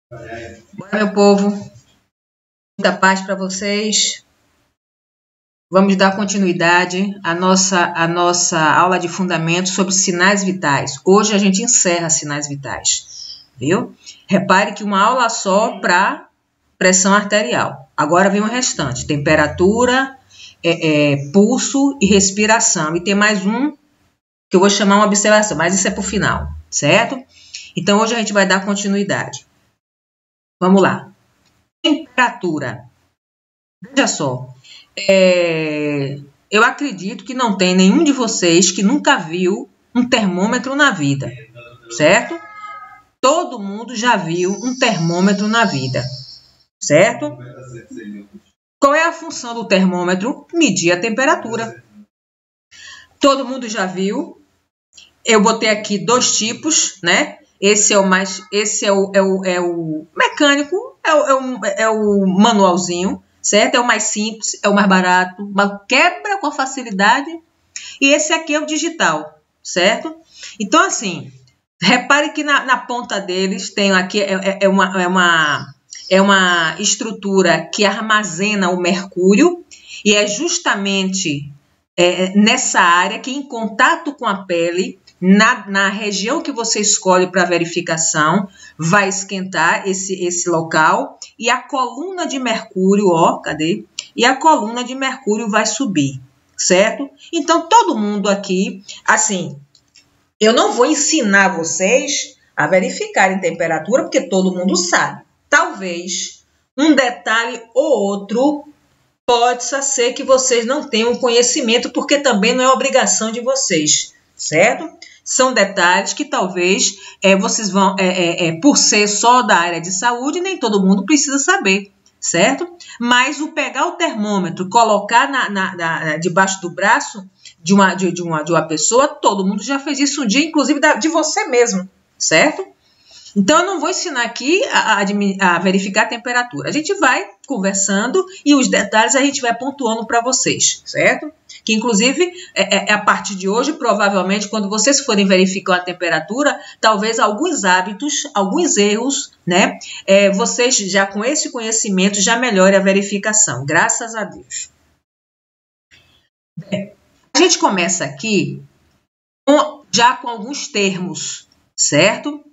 Bora, meu povo. Muita paz para vocês. Vamos dar continuidade à nossa aula de fundamentos sobre sinais vitais. Hoje a gente encerra sinais vitais, viu? Repare que uma aula só para pressão arterial. Agora vem o restante: temperatura, pulso e respiração. E tem mais um que eu vou chamar uma observação, mas isso é para o final, certo? Então hoje a gente vai dar continuidade. Vamos lá. Temperatura. Veja só. Eu acredito que não tem nenhum de vocês que nunca viu um termômetro na vida, certo? Todo mundo já viu um termômetro na vida, certo? Qual é a função do termômetro? Medir a temperatura. Todo mundo já viu. Eu botei aqui dois tipos, né? Esse é o mecânico, é o manualzinho, certo? É o mais simples, é o mais barato, mas quebra com facilidade. E esse aqui é o digital, certo? Então, assim, repare que na ponta deles tem aqui uma estrutura que armazena o mercúrio e é justamente nessa área que, em contato com a pele, na região que você escolhe para verificação, vai esquentar esse local e a coluna de mercúrio, cadê? E a coluna de mercúrio vai subir, certo? Então, todo mundo aqui, assim, eu não vou ensinar vocês a verificarem temperatura, porque todo mundo sabe. Talvez um detalhe ou outro pode ser que vocês não tenham conhecimento, porque também não é obrigação de vocês, certo? São detalhes que talvez vocês vão, por ser só da área de saúde, nem todo mundo precisa saber, certo? Mas o pegar o termômetro, colocar debaixo do braço de uma pessoa, todo mundo já fez isso um dia, inclusive de você mesmo, certo? Então, eu não vou ensinar aqui a verificar a temperatura. A gente vai conversando e os detalhes a gente vai pontuando para vocês, certo? Que, inclusive, a partir de hoje, provavelmente, quando vocês forem verificar a temperatura, talvez alguns hábitos, alguns erros, né? Vocês já com esse conhecimento já melhorem a verificação, graças a Deus. A gente começa aqui já com alguns termos, certo?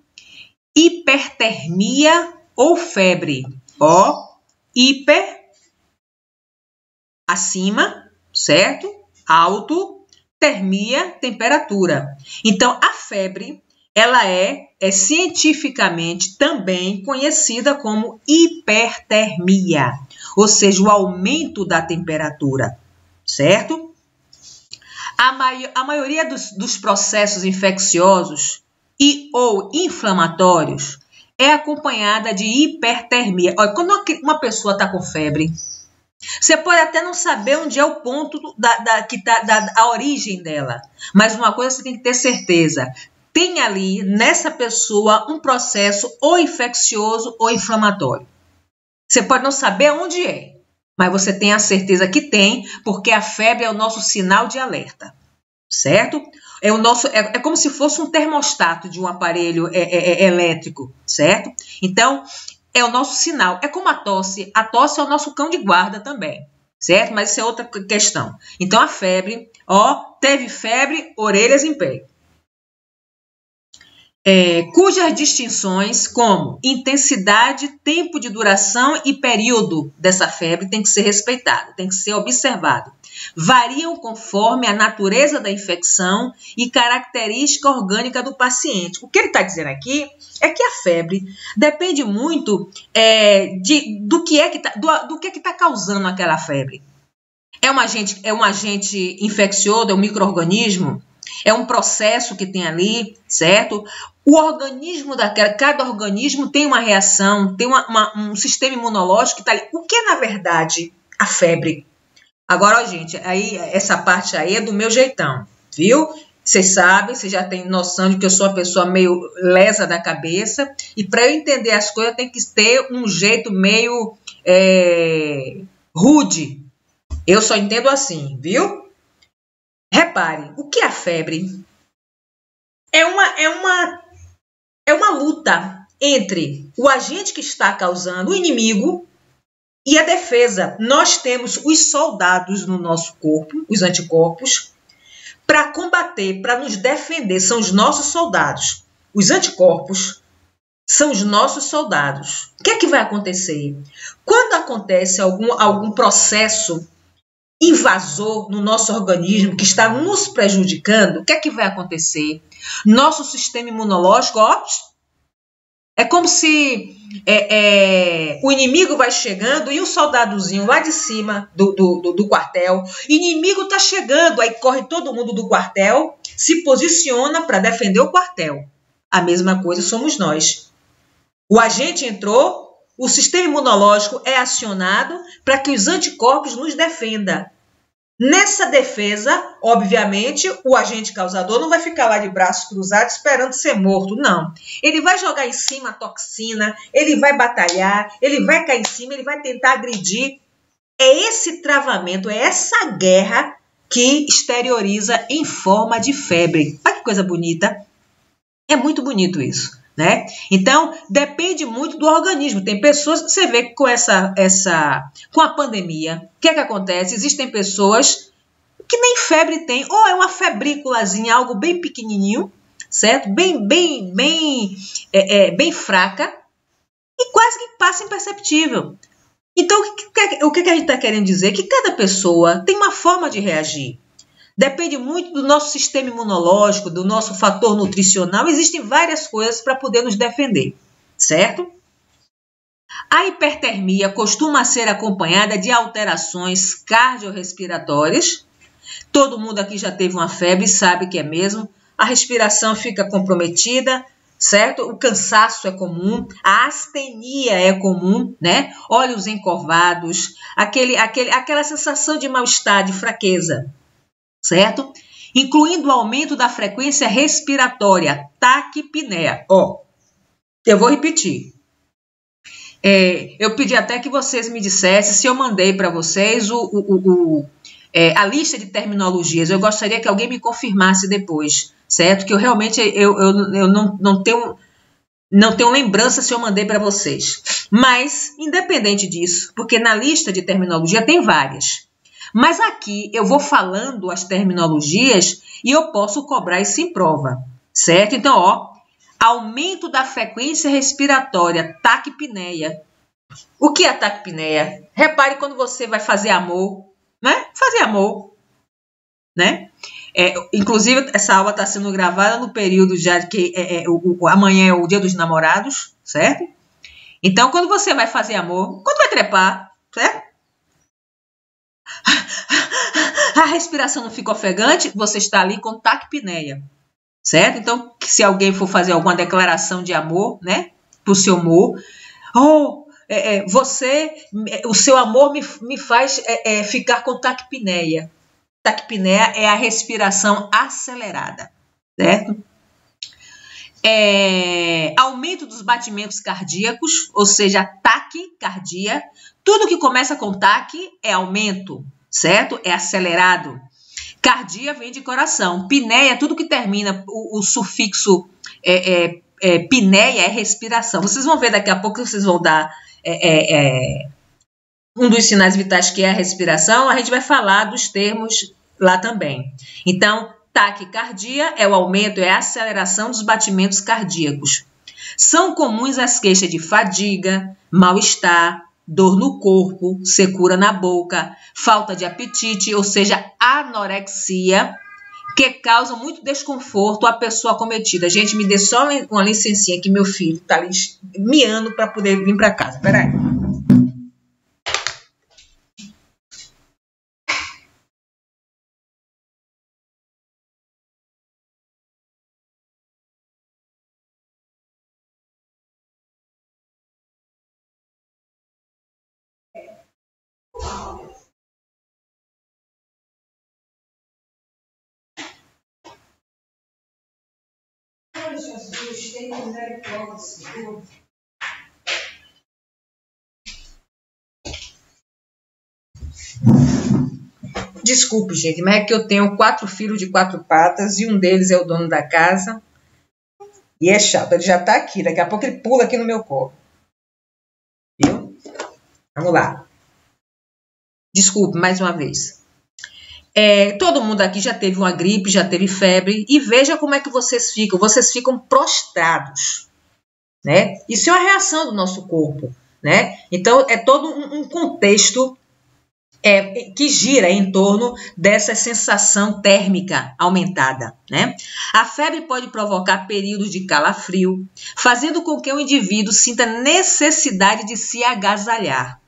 Hipertermia ou febre. Hiper, acima, certo? Alto, termia, temperatura. Então, a febre, ela é cientificamente também conhecida como hipertermia, ou seja, o aumento da temperatura, certo? A maioria dos processos infecciosos ou inflamatórios é acompanhada de hipertermia. Olha, quando uma pessoa está com febre, você pode até não saber onde é o ponto da origem dela, mas uma coisa você tem que ter certeza: tem ali nessa pessoa um processo ou infeccioso ou inflamatório. Você pode não saber onde é, mas você tem a certeza que tem, porque a febre é o nosso sinal de alerta, certo? É como se fosse um termostato de um aparelho elétrico, certo? Então, é o nosso sinal. É como a tosse. A tosse é o nosso cão de guarda também, certo? Mas isso é outra questão. Então, a febre, teve febre, orelhas em pé. Cujas distinções como intensidade, tempo de duração e período dessa febre tem que ser respeitado, tem que ser observado. Variam conforme a natureza da infecção e característica orgânica do paciente. O que ele está dizendo aqui é que a febre depende muito do que está causando aquela febre. É um agente infeccioso, é um micro-organismo, é um processo que tem ali, certo? O organismo cada organismo tem uma reação, tem um sistema imunológico que está ali. O que é, na verdade, a febre? Agora, gente, essa parte aí é do meu jeitão, viu? Vocês sabem, vocês já têm noção de que eu sou uma pessoa meio lesa da cabeça, e para eu entender as coisas tem que ter um jeito meio rude. Eu só entendo assim, viu? Repare, o que é a febre? É uma luta entre o agente que está causando, o inimigo, e a defesa. Nós temos os soldados no nosso corpo, os anticorpos, para combater, para nos defender. São os nossos soldados. Os anticorpos são os nossos soldados. O que é que vai acontecer? Quando acontece algum processo invasor no nosso organismo que está nos prejudicando, o que é que vai acontecer? Nosso sistema imunológico, ó, é como se o inimigo vai chegando e o soldadozinho lá de cima do quartel, inimigo está chegando, aí corre todo mundo do quartel, se posiciona para defender o quartel. A mesma coisa somos nós. O agente entrou, o sistema imunológico é acionado para que os anticorpos nos defendam. Nessa defesa, obviamente, o agente causador não vai ficar lá de braços cruzados esperando ser morto, não. Ele vai jogar em cima a toxina, ele vai batalhar, ele vai cair em cima, ele vai tentar agredir. É esse travamento, é essa guerra que exterioriza em forma de febre. Olha que coisa bonita. É muito bonito isso, né? Então, depende muito do organismo. Tem pessoas, você vê que com a pandemia, o que é que acontece? Existem pessoas que nem febre tem, ou é uma febrículazinha, algo bem pequenininho, certo? Bem fraca e quase que passa imperceptível. Então, o que a gente está querendo dizer? Que cada pessoa tem uma forma de reagir. Depende muito do nosso sistema imunológico, do nosso fator nutricional. Existem várias coisas para poder nos defender, certo? A hipertermia costuma ser acompanhada de alterações cardiorrespiratórias. Todo mundo aqui já teve uma febre e sabe que é mesmo. A respiração fica comprometida, certo? O cansaço é comum, a astenia é comum, né? Olhos encorvados, aquela sensação de mal-estar, de fraqueza, certo? Incluindo o aumento da frequência respiratória, taquipneia. Eu vou repetir. Eu pedi até que vocês me dissessem se eu mandei para vocês a lista de terminologias. Eu gostaria que alguém me confirmasse depois, certo? Que eu realmente não tenho lembrança se eu mandei para vocês. Mas, independente disso, porque na lista de terminologia tem várias. Mas aqui eu vou falando as terminologias e eu posso cobrar isso em prova, certo? Então, aumento da frequência respiratória, taquipneia. O que é taquipneia? Repare quando você vai fazer amor, né? Fazer amor, né? Inclusive, essa aula está sendo gravada no período já que amanhã é o Dia dos Namorados, certo? Então, quando você vai fazer amor, quando vai trepar, certo? A respiração não fica ofegante, você está ali com taquipneia, certo? Então, se alguém for fazer alguma declaração de amor, né, pro seu amor, o seu amor me faz ficar com taquipneia. Taquipneia é a respiração acelerada, certo? Aumento dos batimentos cardíacos, ou seja, taquicardia. Tudo que começa com taque é aumento, certo? É acelerado. Cardia vem de coração. Pneia, tudo que termina, o sufixo pneia é respiração. Vocês vão ver daqui a pouco, vocês vão dar um dos sinais vitais que é a respiração. A gente vai falar dos termos lá também. Então, taquicardia é o aumento, é a aceleração dos batimentos cardíacos. São comuns as queixas de fadiga, mal-estar, dor no corpo, secura na boca, falta de apetite, ou seja, anorexia, que causam muito desconforto à pessoa acometida. Gente, me dê só uma licencinha que meu filho está ali miando para poder vir para casa. Peraí. Jesus, tem misericórdia, Senhor. Desculpe, gente, mas é que eu tenho 4 filhos de 4 patas e um deles é o dono da casa. E é chato, ele já tá aqui, daqui a pouco ele pula aqui no meu colo. Viu? Vamos lá. Desculpe, mais uma vez. Todo mundo aqui já teve uma gripe, já teve febre, e veja como é que vocês ficam prostrados, né? Isso é uma reação do nosso corpo, né? Então, é todo um contexto que gira em torno dessa sensação térmica aumentada, né? A febre pode provocar períodos de calafrio, fazendo com que o indivíduo sinta necessidade de se agasalhar.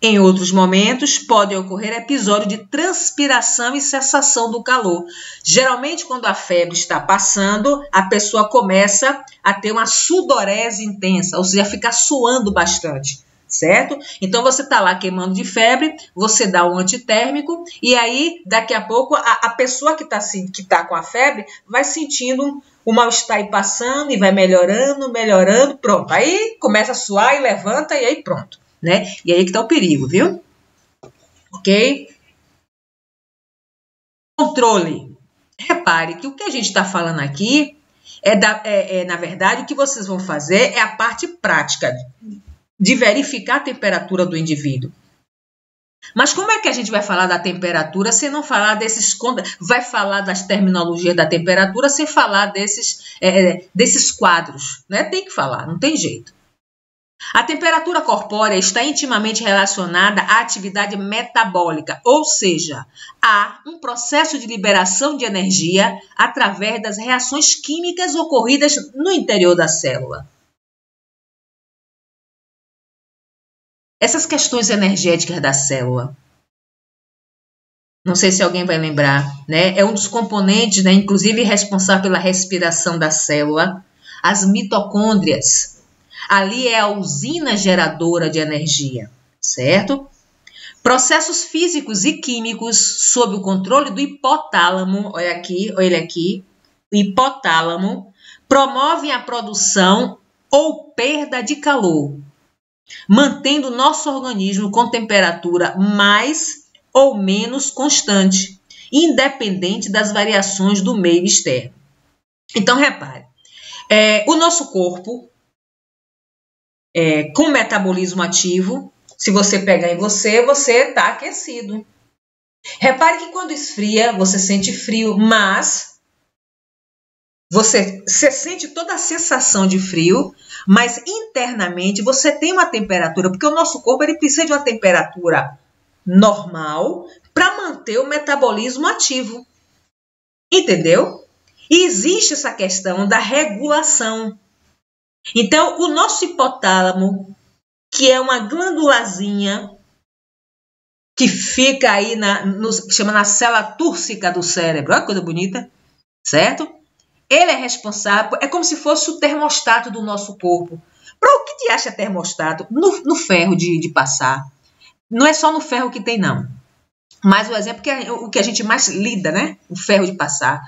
Em outros momentos, pode ocorrer episódio de transpiração e cessação do calor. Geralmente, quando a febre está passando, a pessoa começa a ter uma sudorese intensa, ou seja, ficar suando bastante, certo? Então, você está lá queimando de febre, você dá um antitérmico, e aí, daqui a pouco, a pessoa que tá com a febre vai sentindo o mal-estar aí passando e vai melhorando, pronto. Aí, começa a suar e levanta, e aí pronto. Né? E aí que está o perigo, viu? Ok? Controle. Repare que o que a gente está falando aqui na verdade, o que vocês vão fazer é a parte prática de verificar a temperatura do indivíduo. Mas como é que a gente vai falar da temperatura sem não falar vai falar das terminologias da temperatura sem falar desses quadros, né? Tem que falar, não tem jeito. A temperatura corpórea está intimamente relacionada à atividade metabólica, ou seja, há um processo de liberação de energia através das reações químicas ocorridas no interior da célula. Essas questões energéticas da célula, não sei se alguém vai lembrar, né? É um dos componentes, né, inclusive responsável pela respiração da célula, as mitocôndrias. Ali é a usina geradora de energia, certo? Processos físicos e químicos sob o controle do hipotálamo, olha ele aqui, o hipotálamo, promovem a produção ou perda de calor, mantendo o nosso organismo com temperatura mais ou menos constante, independente das variações do meio externo. Então, repare, o nosso corpo, com metabolismo ativo, se você pegar em você está aquecido. Repare que quando esfria, você sente frio, mas você sente toda a sensação de frio, mas internamente você tem uma temperatura, porque o nosso corpo ele precisa de uma temperatura normal para manter o metabolismo ativo. Entendeu? E existe essa questão da regulação. Então, o nosso hipotálamo, que é uma glândulazinha que fica aí chama na célula túrcica do cérebro, olha que coisa bonita, certo? Ele é responsável, é como se fosse o termostato do nosso corpo. Para o que te acha termostato? No ferro de passar. Não é só no ferro que tem, não. Mas o exemplo que é o que a gente mais lida, né? O ferro de passar.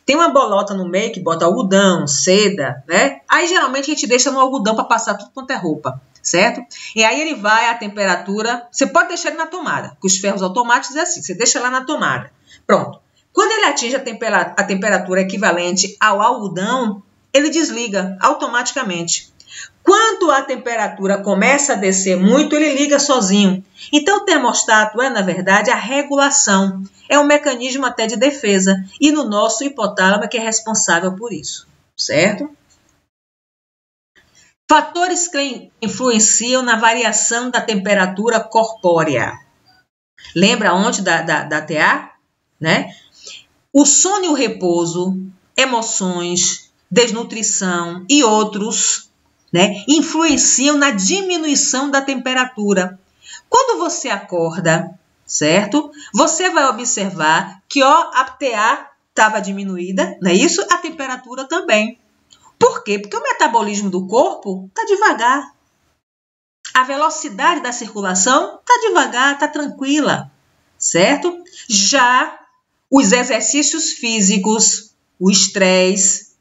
Tem uma bolota no meio que bota algodão, seda, né? Aí geralmente a gente deixa no algodão para passar tudo quanto é roupa, certo? E aí ele vai à temperatura, você pode deixar ele na tomada, porque os ferros automáticos é assim, você deixa lá na tomada. Pronto. Quando ele atinge a temperatura equivalente ao algodão, ele desliga automaticamente. Quando a temperatura começa a descer muito, ele liga sozinho. Então, o termostato na verdade, a regulação. É um mecanismo até de defesa. E no nosso hipotálamo que é responsável por isso, certo? Fatores que influenciam na variação da temperatura corpórea. Lembra ontem da TA? Né? O sono e o repouso, emoções, desnutrição e outros, né, influenciam na diminuição da temperatura. Quando você acorda, certo? Você vai observar que a TA estava diminuída, não é isso? A temperatura também. Por quê? Porque o metabolismo do corpo está devagar. A velocidade da circulação está devagar, está tranquila, certo? Já os exercícios físicos, o estresse,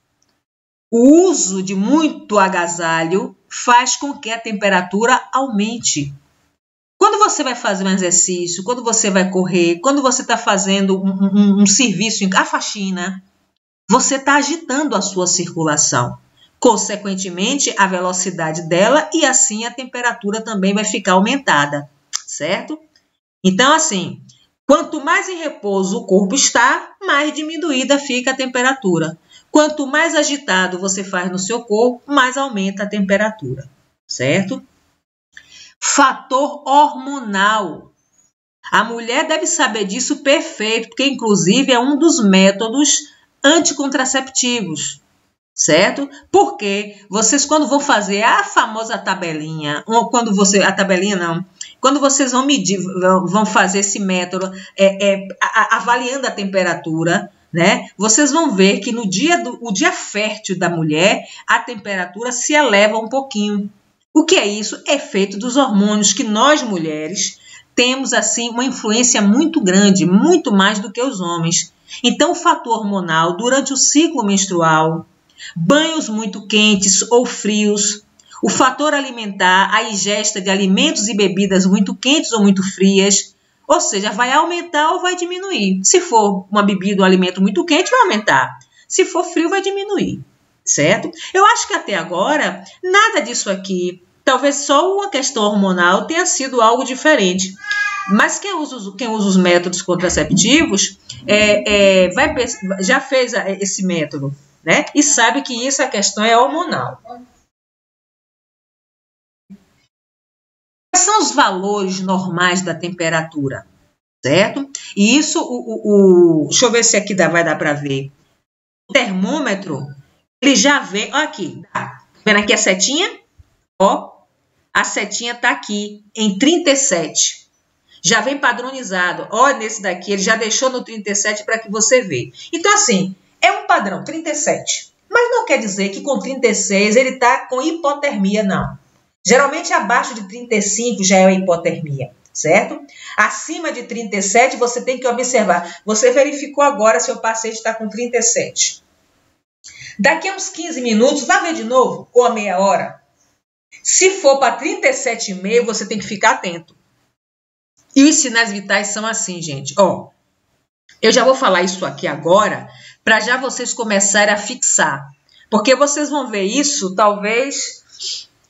o uso de muito agasalho faz com que a temperatura aumente. Quando você vai fazer um exercício, quando você vai correr, quando você está fazendo um serviço, a faxina, você está agitando a sua circulação. Consequentemente, a velocidade dela e assim a temperatura também vai ficar aumentada, certo? Então, assim, quanto mais em repouso o corpo está, mais diminuída fica a temperatura. Quanto mais agitado você faz no seu corpo, mais aumenta a temperatura, certo? Fator hormonal. A mulher deve saber disso perfeito, porque inclusive é um dos métodos anticontraceptivos, certo? Porque vocês, quando vão fazer a famosa tabelinha, ou quando você, a tabelinha não, quando vocês vão medir, vão fazer esse método avaliando a temperatura, né? Vocês vão ver que no o dia fértil da mulher, a temperatura se eleva um pouquinho. O que é isso? É efeito dos hormônios que nós mulheres temos assim uma influência muito grande, muito mais do que os homens. Então, o fator hormonal durante o ciclo menstrual, banhos muito quentes ou frios, o fator alimentar, a ingesta de alimentos e bebidas muito quentes ou muito frias, ou seja, vai aumentar ou vai diminuir. Se for uma bebida ou um alimento muito quente, vai aumentar. Se for frio, vai diminuir, certo? Eu acho que até agora, nada disso aqui, talvez só uma questão hormonal tenha sido algo diferente. Mas quem usa os métodos contraceptivos já fez esse método, né? E sabe que isso, a questão é hormonal. Quais são os valores normais da temperatura, certo? E isso, deixa eu ver se aqui vai dar para ver. O termômetro, ele já vem, ó aqui, tá vendo aqui a setinha? Ó, a setinha tá aqui em 37. Já vem padronizado. Ó, nesse daqui, ele já deixou no 37 para que você veja. Então, assim, é um padrão, 37. Mas não quer dizer que com 36 ele está com hipotermia, não. Geralmente, abaixo de 35 já é hipotermia, certo? Acima de 37, você tem que observar. Você verificou agora se o paciente está com 37. Daqui a uns 15 minutos, vai ver de novo, ou a meia hora. Se for para 37,5, você tem que ficar atento. E os sinais vitais são assim, gente. Ó, eu já vou falar isso aqui agora, para já vocês começarem a fixar. Porque vocês vão ver isso, talvez,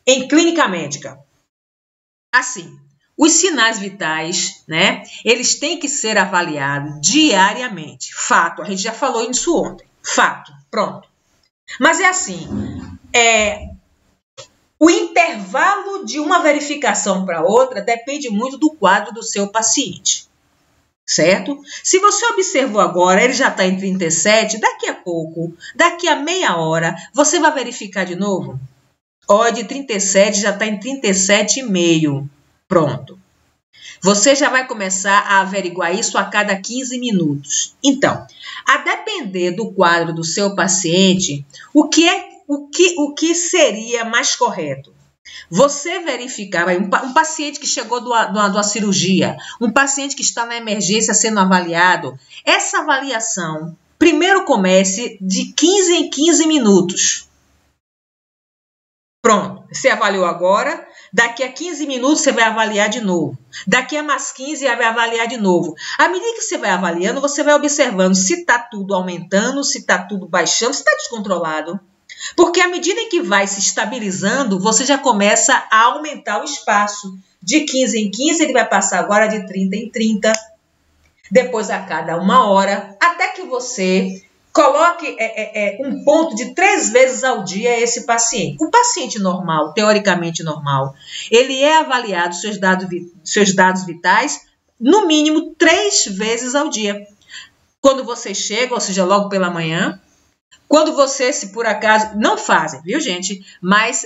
em clínica médica. Assim, os sinais vitais, né? Eles têm que ser avaliados diariamente. Fato, a gente já falou isso ontem. Fato, pronto. Mas é assim, o intervalo de uma verificação para outra depende muito do quadro do seu paciente, certo? Se você observou agora, ele já está em 37, daqui a pouco, daqui a meia hora, você vai verificar de novo? Ó, de 37 já está em 37,5. Pronto. Você já vai começar a averiguar isso a cada 15 minutos. Então, a depender do quadro do seu paciente, o que seria mais correto? Você verificar um paciente que chegou de uma cirurgia, um paciente que está na emergência sendo avaliado, essa avaliação primeiro comece de 15 em 15 minutos. Pronto, você avaliou agora, daqui a 15 minutos você vai avaliar de novo. Daqui a mais 15 vai avaliar de novo. À medida que você vai avaliando, você vai observando se está tudo aumentando, se está tudo baixando, se está descontrolado. Porque à medida em que vai se estabilizando, você já começa a aumentar o espaço. De 15 em 15, ele vai passar agora de 30 em 30. Depois a cada uma hora, até que você coloque um ponto de 3 vezes ao dia esse paciente. O paciente normal, teoricamente normal, ele é avaliado seus dados vitais no mínimo 3 vezes ao dia. Quando você chega, ou seja, logo pela manhã, quando você, se por acaso, não fazem, viu, gente? Mas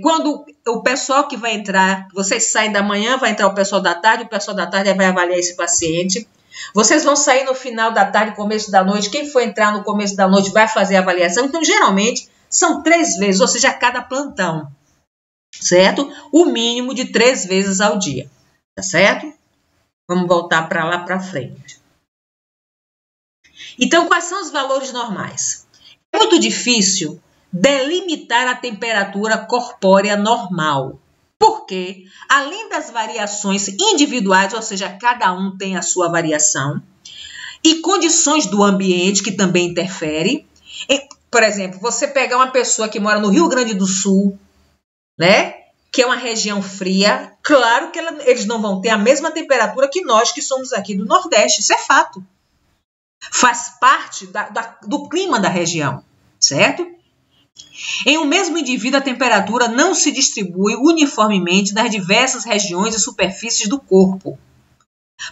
quando o pessoal que vai entrar, vocês saem da manhã, vai entrar o pessoal da tarde vai avaliar esse paciente. Vocês vão sair no final da tarde, começo da noite. Quem for entrar no começo da noite vai fazer a avaliação. Então, geralmente, são 3 vezes, ou seja, a cada plantão, certo? O mínimo de 3 vezes ao dia, tá certo? Vamos voltar para lá para frente. Então, quais são os valores normais? É muito difícil delimitar a temperatura corpórea normal. Porque, além das variações individuais, ou seja, cada um tem a sua variação, e condições do ambiente que também interferem, Por exemplo, você pegar uma pessoa que mora no Rio Grande do Sul, né? Que é uma região fria, claro que eles não vão ter a mesma temperatura que nós que somos aqui do Nordeste, isso é fato. Faz parte do clima da região, certo? Em um mesmo indivíduo, a temperatura não se distribui uniformemente nas diversas regiões e superfícies do corpo.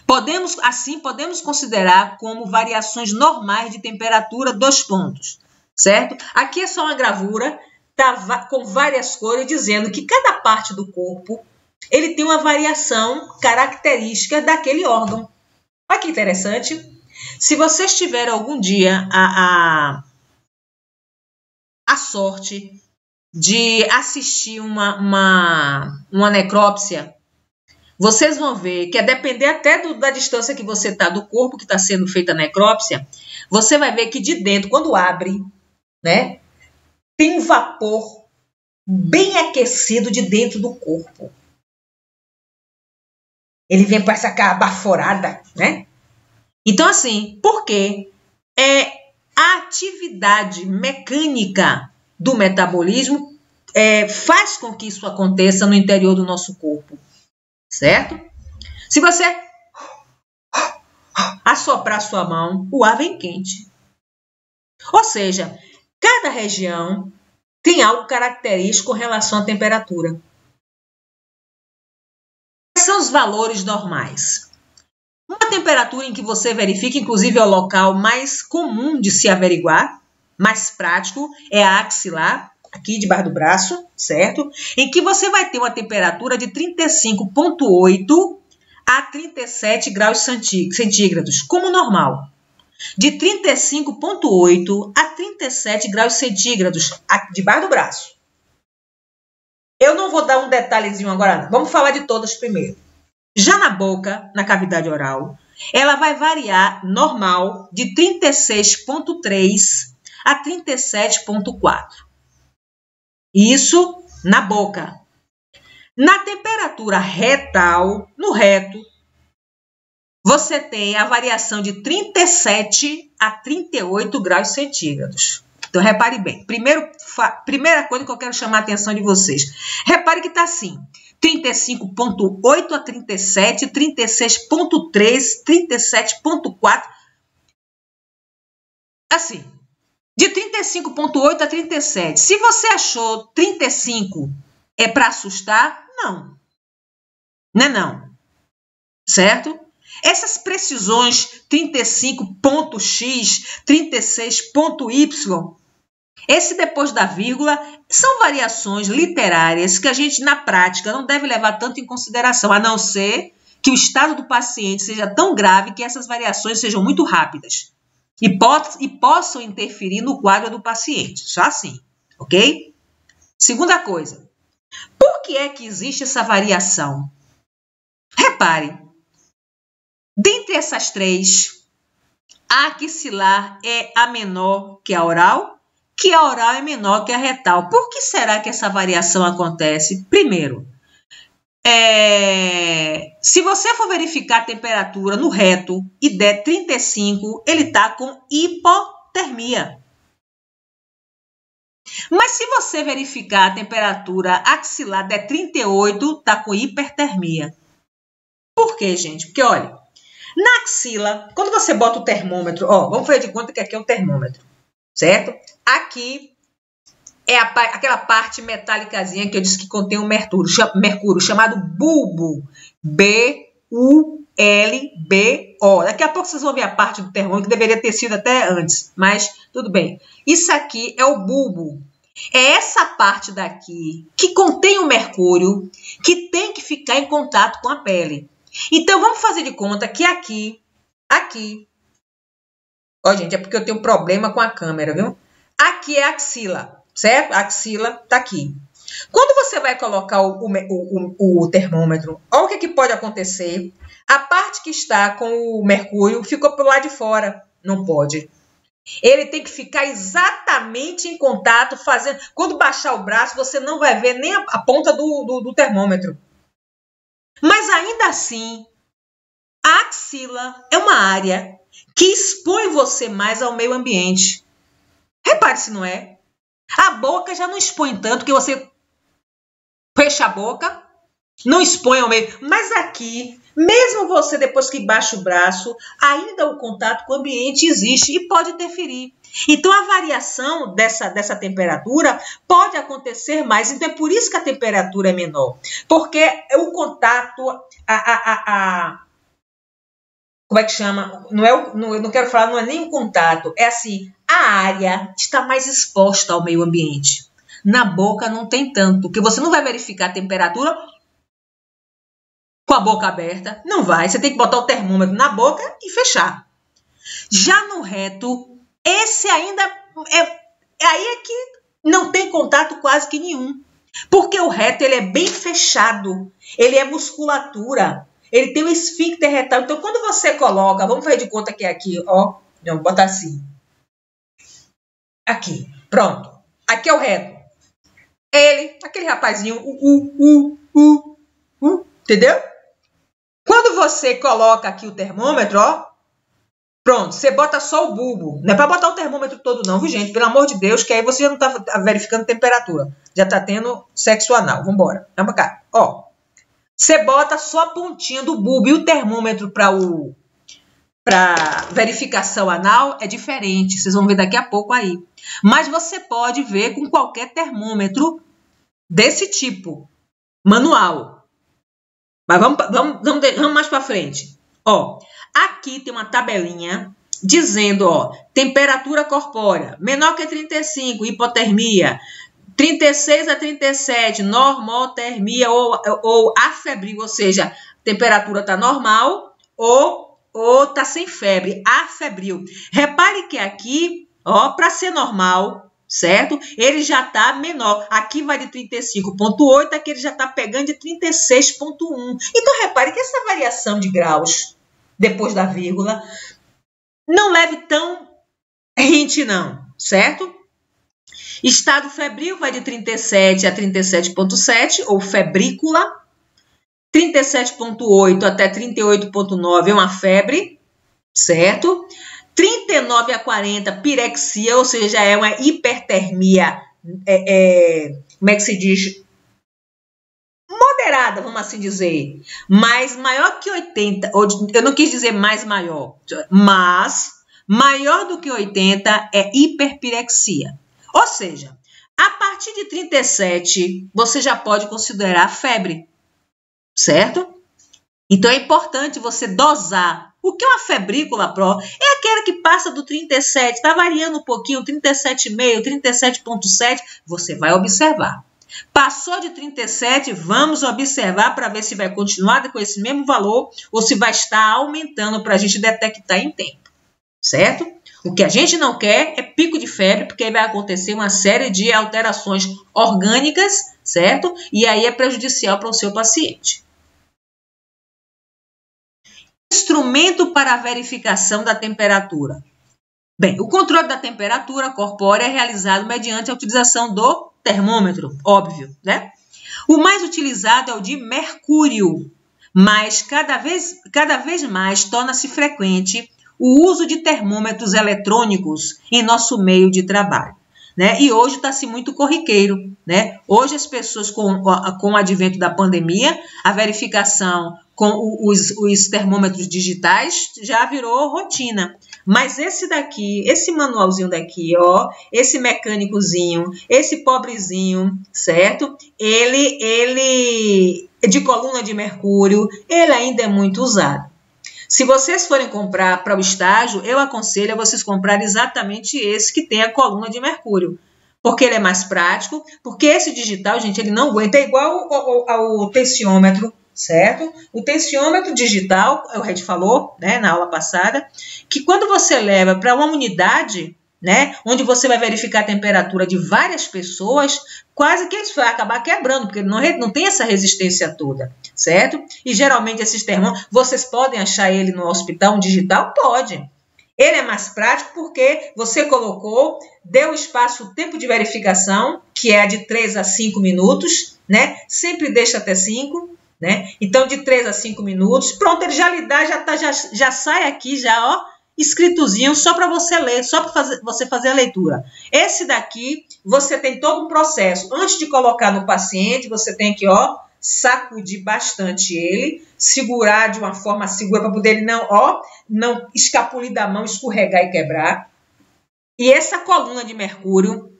Podemos considerar como variações normais de temperatura 2 pontos, certo? Aqui é só uma gravura com várias cores dizendo que cada parte do corpo ele tem uma variação característica daquele órgão. Olha que interessante. Se vocês tiverem algum dia a sorte de assistir uma necrópsia, vocês vão ver que, a depender até da distância que você está do corpo que está sendo feita a necrópsia, você vai ver que de dentro, quando abre, né, tem um vapor bem aquecido de dentro do corpo. Ele vem para essa cara baforada, né? Então, assim, por quê? A atividade mecânica do metabolismo faz com que isso aconteça no interior do nosso corpo, certo? Se você assoprar sua mão, o ar vem quente. Ou seja, cada região tem algo característico com relação à temperatura. Quais são os valores normais? Uma temperatura em que você verifica, inclusive é o local mais comum de se averiguar, mais prático, é a axilar, aqui debaixo do braço, certo? Em que você vai ter uma temperatura de 35,8 a 37 graus centígrados, como normal. De 35,8 a 37 graus centígrados, debaixo do braço. Eu não vou dar um detalhezinho agora, não. Vamos falar de todas primeiro. Já na boca, na cavidade oral, ela vai variar normal de 36,3 a 37,4. Isso na boca. Na temperatura retal, no reto, você tem a variação de 37 a 38 graus centígrados. Então, repare bem. Primeira coisa que eu quero chamar a atenção de vocês. Repare que está assim. 35,8 a 37, 36,3, 37,4. Assim, de 35,8 a 37. Se você achou 35 é para assustar, não. Não é não. Certo? Essas precisões 35,x, 36,y, esse depois da vírgula, são variações literárias que a gente, na prática, não deve levar tanto em consideração, a não ser que o estado do paciente seja tão grave que essas variações sejam muito rápidas e possam interferir no quadro do paciente. Só assim, ok? Segunda coisa, por que é que existe essa variação? Repare, dentre essas três, a axilar é a menor que a oral, que a oral é menor que a retal. Por que será que essa variação acontece? Primeiro, se você for verificar a temperatura no reto e der 35, ele está com hipotermia. Mas se você verificar a temperatura axilar der 38, está com hipertermia. Por quê, gente? Porque, olha, na axila, quando você bota o termômetro, vamos fazer de conta que aqui é o termômetro, certo? Aqui é aquela parte metálicazinha que eu disse que contém o mercúrio, chamado bulbo. B-U-L-B-O. Daqui a pouco vocês vão ver a parte do termômetro, que deveria ter sido até antes, mas tudo bem. Isso aqui é o bulbo. É essa parte daqui que contém o mercúrio que tem que ficar em contato com a pele. Então, vamos fazer de conta que aqui, ó, gente, é porque eu tenho problema com a câmera, viu? Aqui é a axila, certo? A axila tá aqui. Quando você vai colocar o termômetro, olha o que pode acontecer. A parte que está com o mercúrio ficou pro lado de fora. Não pode. Ele tem que ficar exatamente em contato, fazendo... Quando baixar o braço, você não vai ver nem a ponta do termômetro. Mas ainda assim, a axila é uma área que expõe você mais ao meio ambiente. Repare se não é. A boca já não expõe tanto, que você fecha a boca, não expõe ao meio. Mas aqui, mesmo você depois que baixa o braço, ainda o contato com o ambiente existe e pode interferir. Então, a variação dessa temperatura pode acontecer mais. Então, é por isso que a temperatura é menor. Porque o contato, como é que chama? Eu não quero falar, não é nem um contato. É assim, a área está mais exposta ao meio ambiente. Na boca não tem tanto, porque você não vai verificar a temperatura com a boca aberta. Não vai. Você tem que botar o termômetro na boca e fechar. Já no reto, esse ainda aí é que não tem contato quase que nenhum. Porque o reto ele é bem fechado. Ele é musculatura. Ele tem um esfíncter retal. Então, quando você coloca, vamos fazer de conta que é aqui, ó. Não, vou botar assim. Aqui, pronto. Aqui é o reto. Ele, aquele rapazinho, entendeu? Quando você coloca aqui o termômetro, ó, pronto, você bota só o bulbo. Não é para botar o termômetro todo não, viu, gente? Pelo amor de Deus, que aí você já não tá verificando temperatura. Já tá tendo sexo anal. Vambora. Vamos cá. Ó, você bota só a pontinha do bulbo e o termômetro para verificação anal é diferente. Vocês vão ver daqui a pouco aí. Mas você pode ver com qualquer termômetro desse tipo, manual. Mas vamos mais para frente. Ó, aqui tem uma tabelinha dizendo, ó, temperatura corpórea, menor que 35, hipotermia, 36 a 37, normotermia ou afebril, ou seja, a temperatura está normal ou está sem febre, afebril. Repare que aqui, ó, para ser normal, certo? Ele já está menor. Aqui vai de 35,8, aqui ele já está pegando de 36,1. Então, repare que essa variação de graus, depois da vírgula, não leve tão rente não, certo? Estado febril vai de 37 a 37,7, ou febrícula. 37,8 até 38,9 é uma febre, certo? 39 a 40, pirexia, ou seja, é uma hipertermia, como é que se diz? Moderada, vamos assim dizer. Mas maior que 80, eu não quis dizer mais maior, mas maior do que 80 é hiperpirexia. Ou seja, a partir de 37, você já pode considerar febre, certo? Então, é importante você dosar. O que é uma febrícula pró? É aquela que passa do 37, está variando um pouquinho, 37,5, 37,7, você vai observar. Passou de 37, vamos observar para ver se vai continuar com esse mesmo valor ou se vai estar aumentando para a gente detectar em tempo, certo? O que a gente não quer é pico de febre, porque aí vai acontecer uma série de alterações orgânicas, certo? E aí é prejudicial para o seu paciente. Instrumento para a verificação da temperatura. Bem, o controle da temperatura corpórea é realizado mediante a utilização do termômetro, óbvio, né? O mais utilizado é o de mercúrio, mas cada vez mais torna-se frequente o uso de termômetros eletrônicos em nosso meio de trabalho, né? E hoje está-se muito corriqueiro, né? Hoje as pessoas, com o advento da pandemia, a verificação com os termômetros digitais já virou rotina. Mas esse daqui, esse manualzinho daqui, ó, esse mecânicozinho, esse pobrezinho, certo? Ele de coluna de mercúrio, ele ainda é muito usado. Se vocês forem comprar para o estágio, eu aconselho a vocês comprarem exatamente esse que tem a coluna de mercúrio. Porque ele é mais prático, porque esse digital, gente, ele não aguenta, é igual ao tensiômetro, certo? O tensiômetro digital, o Red falou, né, na aula passada, que quando você leva para uma unidade, né, onde você vai verificar a temperatura de várias pessoas, quase que isso vai acabar quebrando, porque ele não tem essa resistência toda, certo? E geralmente esses termômetros, vocês podem achar ele no hospital, um digital? Pode. Ele é mais prático porque você colocou, deu espaço, o tempo de verificação, que é de 3 a 5 minutos, né? Sempre deixa até 5, né? Então, de 3 a 5 minutos, pronto, ele já lhe dá, já sai aqui, já, ó, escritozinho só para você ler, só para você fazer a leitura. Esse daqui, você tem todo um processo. Antes de colocar no paciente, você tem que, ó, sacudir bastante ele, segurar de uma forma segura para poder ele não escapulir da mão, escorregar e quebrar. E essa coluna de mercúrio,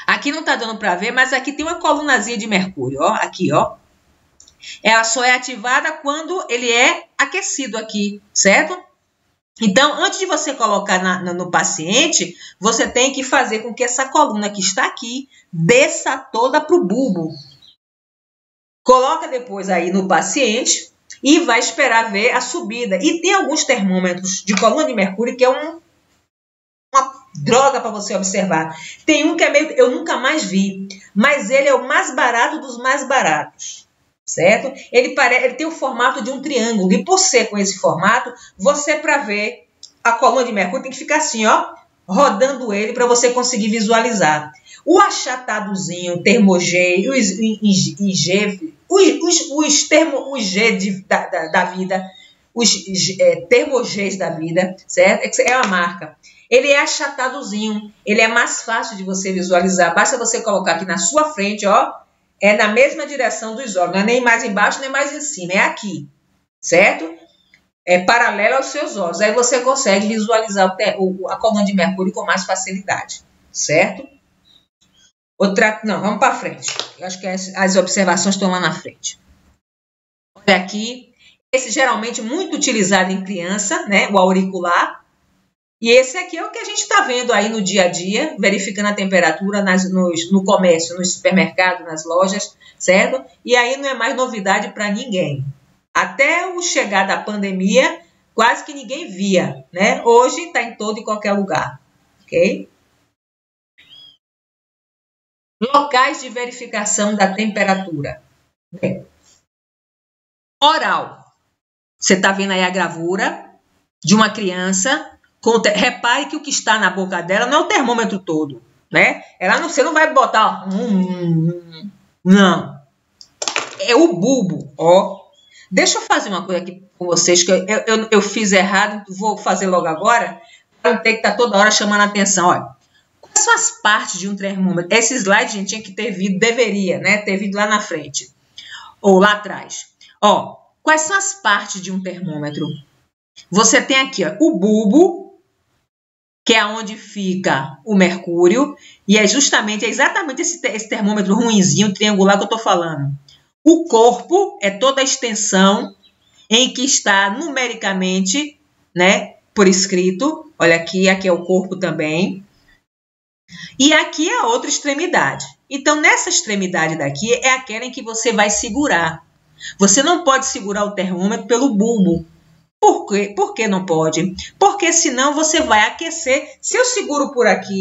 aqui não está dando para ver, mas aqui tem uma colunazinha de mercúrio, ó, aqui, ó. Ela só é ativada quando ele é aquecido aqui, certo? Então, antes de você colocar no paciente, você tem que fazer com que essa coluna que está aqui desça toda para o bulbo. Coloca depois aí no paciente e vai esperar ver a subida. E tem alguns termômetros de coluna de mercúrio que é uma droga para você observar. Tem um que é meio... eu nunca mais vi, mas ele é o mais barato dos mais baratos. Certo? Ele tem o formato de um triângulo. E por ser com esse formato, você, para ver a coluna de mercúrio, tem que ficar assim, ó, rodando ele para você conseguir visualizar. O achatadozinho, termogê, os G da vida, os termogês da vida, certo? É uma marca. Ele é achatadozinho, ele é mais fácil de você visualizar. Basta você colocar aqui na sua frente, ó, é na mesma direção dos olhos, não é nem mais embaixo, nem mais em cima, é aqui, certo? É paralelo aos seus olhos. Aí você consegue visualizar a coluna de mercúrio com mais facilidade, certo? Não, vamos para frente. Eu acho que as observações estão lá na frente. Olha aqui, esse geralmente muito utilizado em criança, né? O auricular. E esse aqui é o que a gente está vendo aí no dia a dia, verificando a temperatura no comércio, no supermercado, nas lojas, certo? E aí não é mais novidade para ninguém. Até o chegar da pandemia, quase que ninguém via, né? Hoje está em todo e qualquer lugar, ok? Locais de verificação da temperatura. Oral. Você está vendo aí a gravura de uma criança. Repare que o que está na boca dela não é o termômetro todo, né? Você não vai botar... não. É o bulbo, ó. Deixa eu fazer uma coisa aqui com vocês, que eu fiz errado, vou fazer logo agora, para não ter que estar toda hora chamando a atenção. Olha, quais são as partes de um termômetro? Esse slide, gente, tinha que ter vindo, deveria, né? Ter vindo lá na frente, ou lá atrás. Ó, quais são as partes de um termômetro? Você tem aqui, ó, o bulbo, que é onde fica o mercúrio, e é exatamente esse termômetro ruinzinho, triangular que eu estou falando. O corpo é toda a extensão em que está numericamente, né, por escrito. Olha aqui é o corpo também. E aqui é a outra extremidade. Então, nessa extremidade daqui é aquela em que você vai segurar. Você não pode segurar o termômetro pelo bulbo. Por quê? Por que não pode? Porque senão você vai aquecer. Se eu seguro por aqui,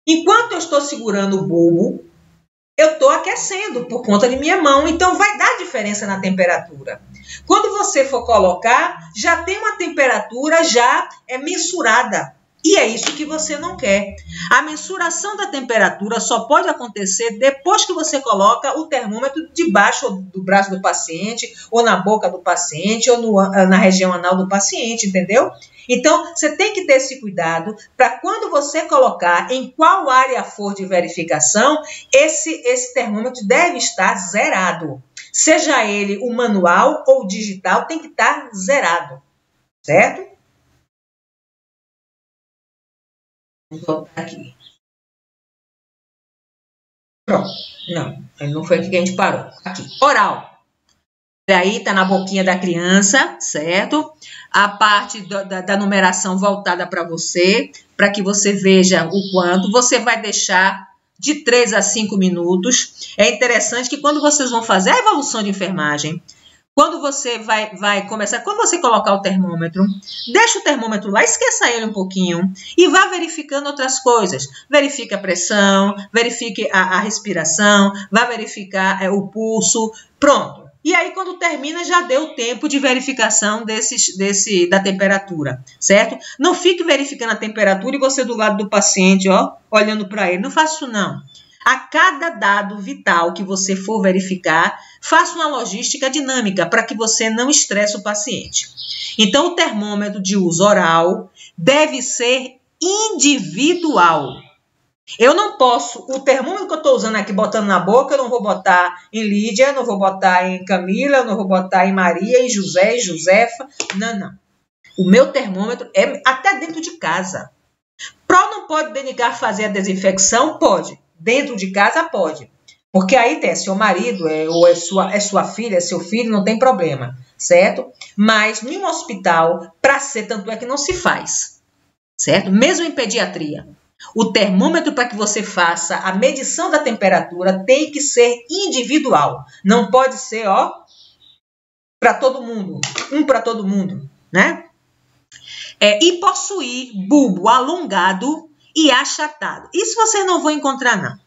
enquanto eu estou segurando o bulbo, eu estou aquecendo por conta de minha mão. Então, vai dar diferença na temperatura. Quando você for colocar, já tem uma temperatura já mensurada. E é isso que você não quer. A mensuração da temperatura só pode acontecer depois que você coloca o termômetro debaixo do braço do paciente, ou na boca do paciente, ou na região anal do paciente, entendeu? Então, você tem que ter esse cuidado para quando você colocar em qual área for de verificação, esse termômetro deve estar zerado. Seja ele o manual ou o digital, tem que estar zerado, certo? Vou voltar aqui. Pronto. Não foi aqui que a gente parou. Aqui, oral. Aí tá na boquinha da criança, certo? A parte da numeração voltada para você, para que você veja o quanto. Você vai deixar de 3 a 5 minutos. É interessante que quando vocês vão fazer a evolução de enfermagem, quando você vai começar, quando você colocar o termômetro, deixa o termômetro lá, esqueça ele um pouquinho e vá verificando outras coisas. Verifique a pressão, verifique a respiração, vá verificar o pulso, pronto. E aí, quando termina, já deu tempo de verificação da temperatura, certo? Não fique verificando a temperatura e você do lado do paciente, ó, olhando para ele. Não faça isso, não. A cada dado vital que você for verificar, faça uma logística dinâmica para que você não estresse o paciente. Então, o termômetro de uso oral, deve ser individual. Eu não posso, o termômetro que eu estou usando aqui, botando na boca, eu não vou botar em Lídia, não vou botar em Camila, não vou botar em Maria, em José, em Josefa. Não, não. O meu termômetro é até dentro de casa. Não pode denigar fazer a desinfecção? Pode. Dentro de casa, pode. Porque aí é seu marido, ou é sua filha, é seu filho, não tem problema, certo? Mas em um hospital, para ser, tanto é que não se faz, certo? Mesmo em pediatria. O termômetro para que você faça a medição da temperatura tem que ser individual. Não pode ser, para todo mundo. Um para todo mundo, né? E possuir bulbo alongado e achatado. Isso vocês não vão encontrar, não.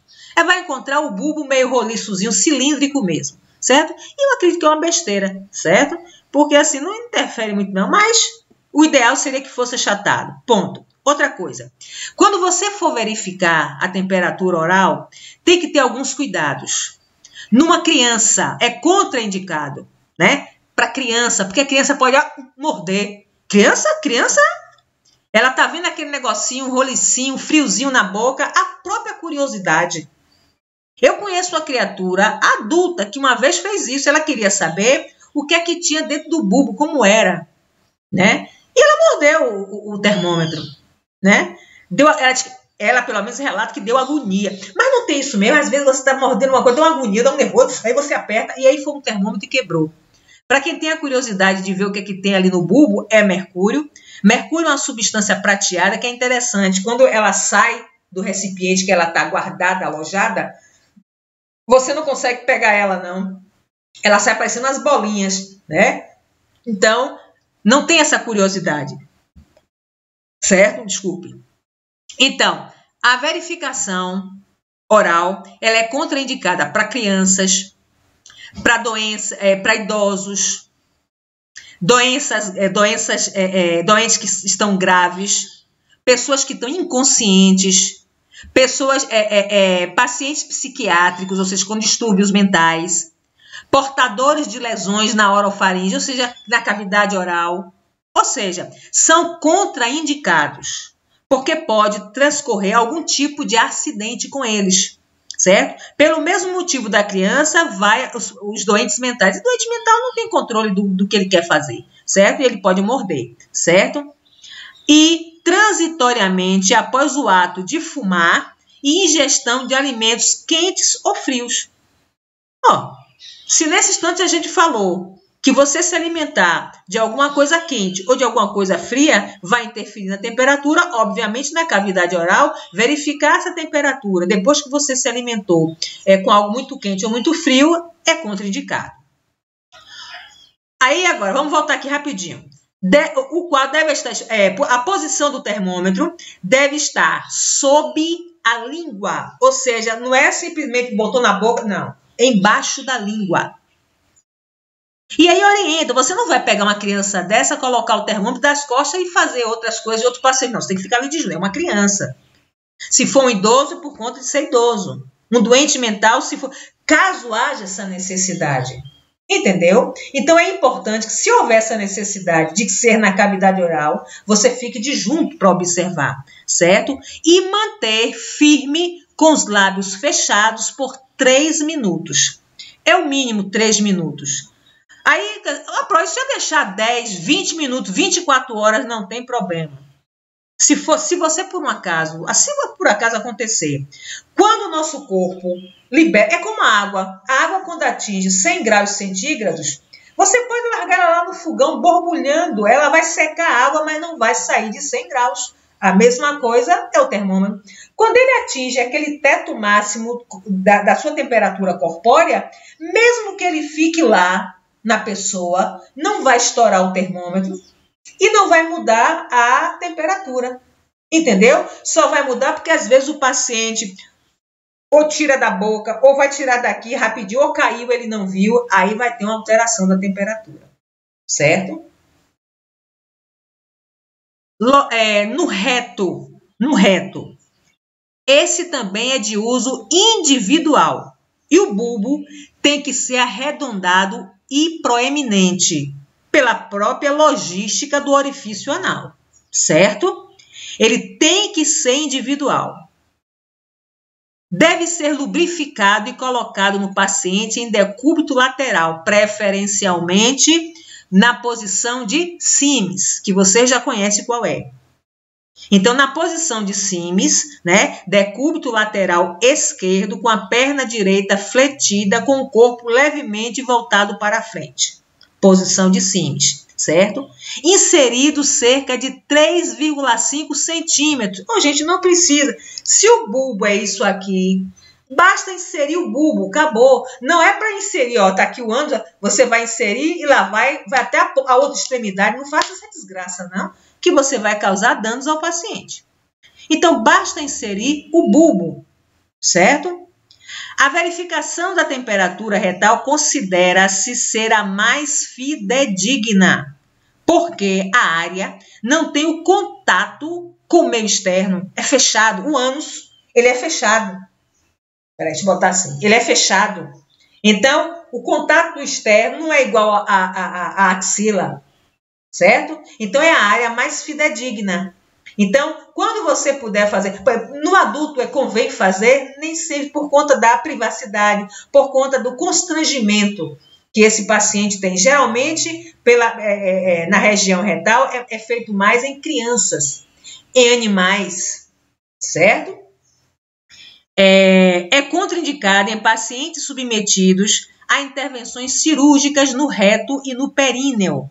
Vai encontrar o bulbo meio roliçozinho, cilíndrico mesmo, certo? E eu acredito que é uma besteira, certo? Porque assim não interfere muito não, mas o ideal seria que fosse achatado. Ponto. Outra coisa, quando você for verificar a temperatura oral, tem que ter alguns cuidados. Numa criança, é contraindicado, né? Para criança, porque a criança pode morder. Criança, ela tá vendo aquele negocinho, um rolicinho, um friozinho na boca, a própria curiosidade. Eu conheço uma criatura adulta que uma vez fez isso, ela queria saber o que é que tinha dentro do bulbo, como era, né? E ela mordeu o termômetro. Né? Ela pelo menos relata que deu agonia. Mas não tem isso mesmo. Às vezes você está mordendo uma coisa, dá uma agonia, dá um nervoso, aí você aperta e aí foi um termômetro e quebrou. Para quem tem a curiosidade de ver o que é que tem ali no bulbo, é mercúrio. Mercúrio é uma substância prateada que é interessante. Quando ela sai do recipiente que ela está guardada, alojada, você não consegue pegar ela, não. Ela sai parecendo as bolinhas, né? Então, não tem essa curiosidade. Certo? Desculpe. Então, a verificação oral, ela é contraindicada para crianças, para idosos, doentes que estão graves, pessoas que estão inconscientes, pacientes psiquiátricos, ou seja, com distúrbios mentais, portadores de lesões na orofaringe, ou seja, na cavidade oral. Ou seja, são contraindicados, porque pode transcorrer algum tipo de acidente com eles, certo? Pelo mesmo motivo da criança, vai os doentes mentais. O doente mental não tem controle do que ele quer fazer, certo? E ele pode morder, certo? E transitoriamente, após o ato de fumar e ingestão de alimentos quentes ou frios. Se nesse instante a gente falou que você se alimentar de alguma coisa quente ou de alguma coisa fria vai interferir na temperatura, obviamente na cavidade oral, verificar essa temperatura depois que você se alimentou com algo muito quente ou muito frio é contraindicado. Aí agora, vamos voltar aqui rapidinho. O quadro deve estar, a posição do termômetro deve estar sob a língua, ou seja, não é simplesmente botou na boca, não, embaixo da língua. E aí orienta, você não vai pegar uma criança dessa, colocar o termômetro das costas e fazer outras coisas de outro passeio. Não, você tem que ficar ali de joelho, é uma criança. Se for um idoso, por conta de ser idoso. Um doente mental, se for, caso haja essa necessidade. Entendeu? Então é importante que se houver essa necessidade de ser na cavidade oral, você fique de junto para observar, certo? E manter firme com os lábios fechados por 3 minutos. É o mínimo 3 minutos. Aí, se eu deixar 10, 20 minutos, 24 horas, não tem problema. Se você por um acaso, assim por acaso acontecer, quando o nosso corpo libera, é como a água quando atinge 100 graus centígrados, você pode largar ela lá no fogão borbulhando, ela vai secar a água, mas não vai sair de 100 graus. A mesma coisa é o termômetro. Quando ele atinge aquele teto máximo da sua temperatura corpórea, mesmo que ele fique lá na pessoa, não vai estourar o termômetro e não vai mudar a temperatura, entendeu? Só vai mudar porque às vezes o paciente ou tira da boca, ou vai tirar daqui rapidinho, ou caiu, ele não viu, aí vai ter uma alteração da temperatura, certo? No reto, esse também é de uso individual e o bulbo tem que ser arredondado e proeminente pela própria logística do orifício anal, certo? Ele tem que ser individual. Deve ser lubrificado e colocado no paciente em decúbito lateral, preferencialmente na posição de Sims, que você já conhece qual é. Então, na posição de Sims, né, decúbito lateral esquerdo, com a perna direita fletida, com o corpo levemente voltado para a frente. Posição de Sims, certo? Inserido cerca de 3,5 centímetros. Oh, gente, não precisa. Se o bulbo é isso aqui, basta inserir o bulbo, acabou. Não é para inserir, ó, tá aqui o ânus, você vai inserir e lá vai até a outra extremidade. Não faça essa desgraça, não, que você vai causar danos ao paciente. Então, basta inserir o bulbo, certo? A verificação da temperatura retal considera-se ser a mais fidedigna, porque a área não tem o contato com o meio externo, é fechado. O ânus, ele é fechado. Peraí, deixa eu botar assim. Ele é fechado. Então, o contato externo não é igual à axila, certo? Então, é a área mais fidedigna. Então, quando você puder fazer, no adulto convém fazer, nem sempre por conta da privacidade, por conta do constrangimento que esse paciente tem. Geralmente, na região retal, é feito mais em crianças, em animais, certo? É contraindicado em pacientes submetidos a intervenções cirúrgicas no reto e no períneo,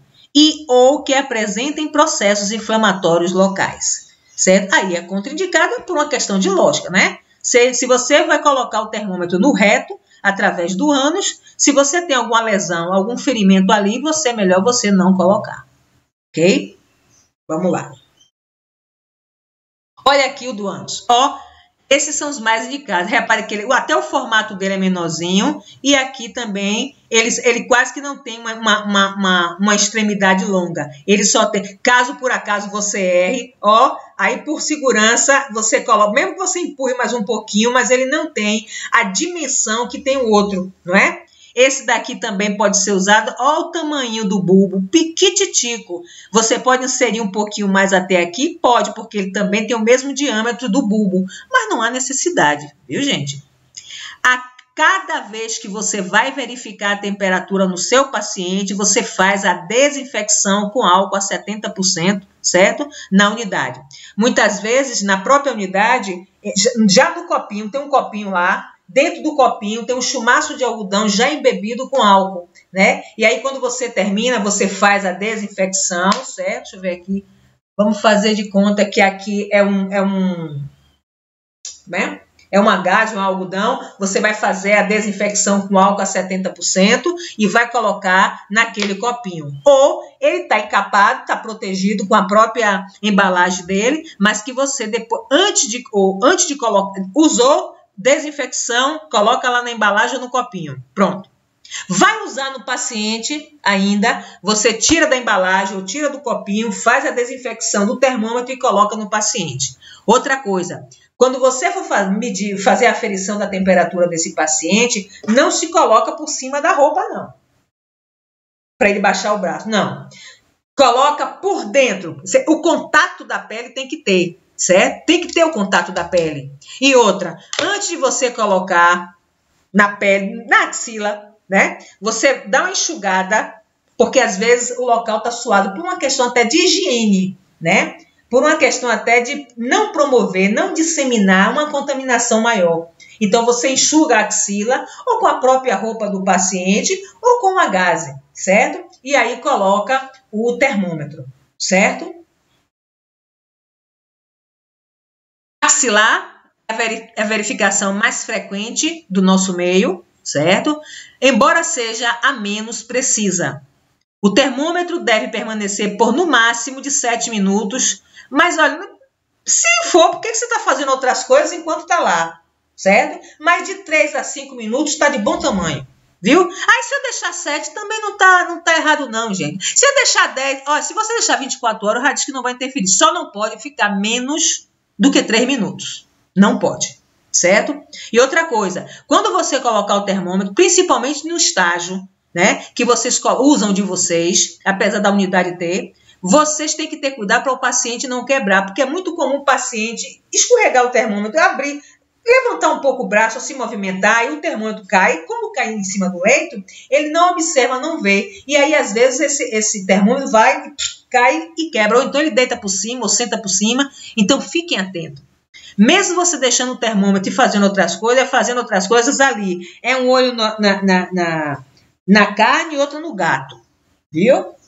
ou que apresentem processos inflamatórios locais, certo? Aí é contraindicado por uma questão de lógica, né? Se você vai colocar o termômetro no reto, através do ânus, se você tem alguma lesão, algum ferimento ali, é melhor você não colocar, ok? Vamos lá. Olha aqui o do ânus, ó. Esses são os mais indicados. Repare que até o formato dele é menorzinho. E aqui também, ele quase que não tem uma extremidade longa. Ele só tem, caso por acaso você erre, ó, aí por segurança você coloca, mesmo que você empurre mais um pouquinho, mas ele não tem a dimensão que tem o outro, não é? Esse daqui também pode ser usado. Olha o tamanho do bulbo, piquititico. Você pode inserir um pouquinho mais até aqui? Pode, porque ele também tem o mesmo diâmetro do bulbo. Mas não há necessidade, viu, gente? A cada vez que você vai verificar a temperatura no seu paciente, você faz a desinfecção com álcool a 70%, certo? Na unidade. Muitas vezes, na própria unidade, já no copinho, tem um copinho lá, dentro do copinho tem um chumaço de algodão já embebido com álcool, né? E aí, quando você termina, você faz a desinfecção, certo? Deixa eu ver aqui. Vamos fazer de conta que aqui é né? É uma gaze, um algodão. Você vai fazer a desinfecção com álcool a 70% e vai colocar naquele copinho. Ou ele está encapado, está protegido com a própria embalagem dele, mas que você depois, antes de colocar, usou, desinfecção, coloca lá na embalagem ou no copinho. Pronto. Vai usar no paciente ainda, você tira da embalagem ou tira do copinho, faz a desinfecção do termômetro e coloca no paciente. Outra coisa, quando você for fazer a aferição da temperatura desse paciente, não se coloca por cima da roupa, não. Para ele baixar o braço, não. Coloca por dentro. O contato da pele tem que ter. Certo? Tem que ter o contato da pele. E outra, antes de você colocar na pele, na axila, né? Você dá uma enxugada, porque às vezes o local está suado por uma questão até de higiene, né? Por uma questão até de não promover, não disseminar uma contaminação maior. Então você enxuga a axila ou com a própria roupa do paciente ou com uma gaze, certo? E aí coloca o termômetro, certo? Axilar é a verificação mais frequente do nosso meio, certo? Embora seja a menos precisa. O termômetro deve permanecer por no máximo de 7 minutos, mas olha, se for, por que você está fazendo outras coisas enquanto está lá, certo? Mas de 3 a 5 minutos está de bom tamanho, viu? Aí se eu deixar 7 também não tá errado não, gente. Se eu deixar 10, olha, se você deixar 24 horas, eu já disse que não vai interferir, só não pode ficar menos do que 3 minutos. Não pode, certo? E outra coisa, quando você colocar o termômetro, principalmente no estágio, né, que vocês usam de vocês, apesar da unidade ter, vocês têm que ter cuidado para o paciente não quebrar, porque é muito comum o paciente escorregar o termômetro, abrir, levantar um pouco o braço, se movimentar, e o termômetro cai. Como cai em cima do leito, ele não observa, não vê. E aí, às vezes, esse termômetro vai, cai e quebra. Ou então ele deita por cima, ou senta por cima. Então, fiquem atentos. Mesmo você deixando o termômetro e fazendo outras coisas, é fazendo outras coisas ali. É um olho na carne e outro no gato. Viu?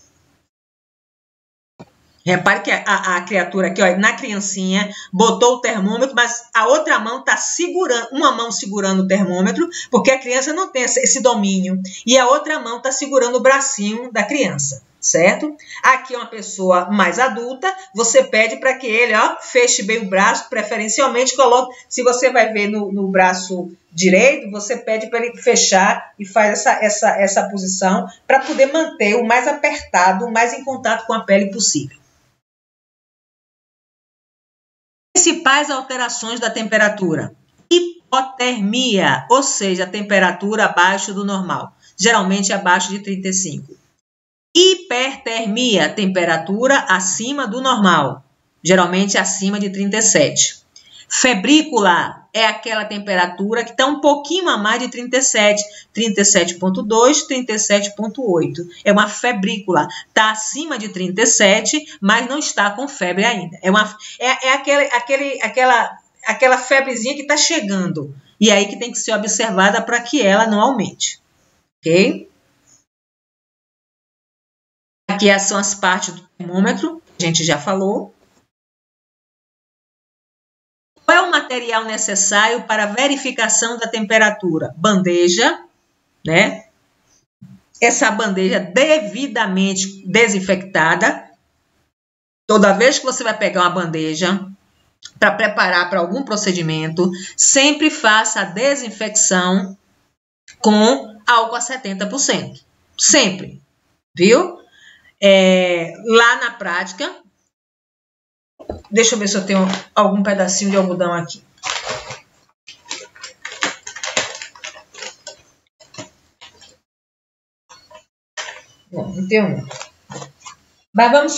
Repare que a criatura aqui, ó, na criancinha, botou o termômetro, mas a outra mão está segurando, uma mão segurando o termômetro, porque a criança não tem esse domínio. E a outra mão está segurando o bracinho da criança, certo? Aqui é uma pessoa mais adulta, você pede para que ele, ó, feche bem o braço, preferencialmente coloque, se você vai ver no braço direito, você pede para ele fechar e faz essa posição para poder manter o mais apertado, o mais em contato com a pele possível. Principais alterações da temperatura. Hipotermia, ou seja, a temperatura abaixo do normal, geralmente abaixo de 35. Hipertermia, temperatura acima do normal, geralmente acima de 37. Febrícula é aquela temperatura que está um pouquinho a mais de 37, 37,2, 37,8. É uma febrícula, está acima de 37, mas não está com febre ainda. Aquela febrezinha que está chegando. E aí que tem que ser observada para que ela não aumente. Ok? Aqui são as partes do termômetro, a gente já falou. Qual é o material necessário para verificação da temperatura? Bandeja, né? Essa bandeja devidamente desinfectada. Toda vez que você vai pegar uma bandeja para preparar para algum procedimento, sempre faça a desinfecção com álcool a 70%. Sempre, viu? Lá na prática, deixa eu ver se eu tenho algum pedacinho de algodão aqui. Bom, não tenho não. Mas vamos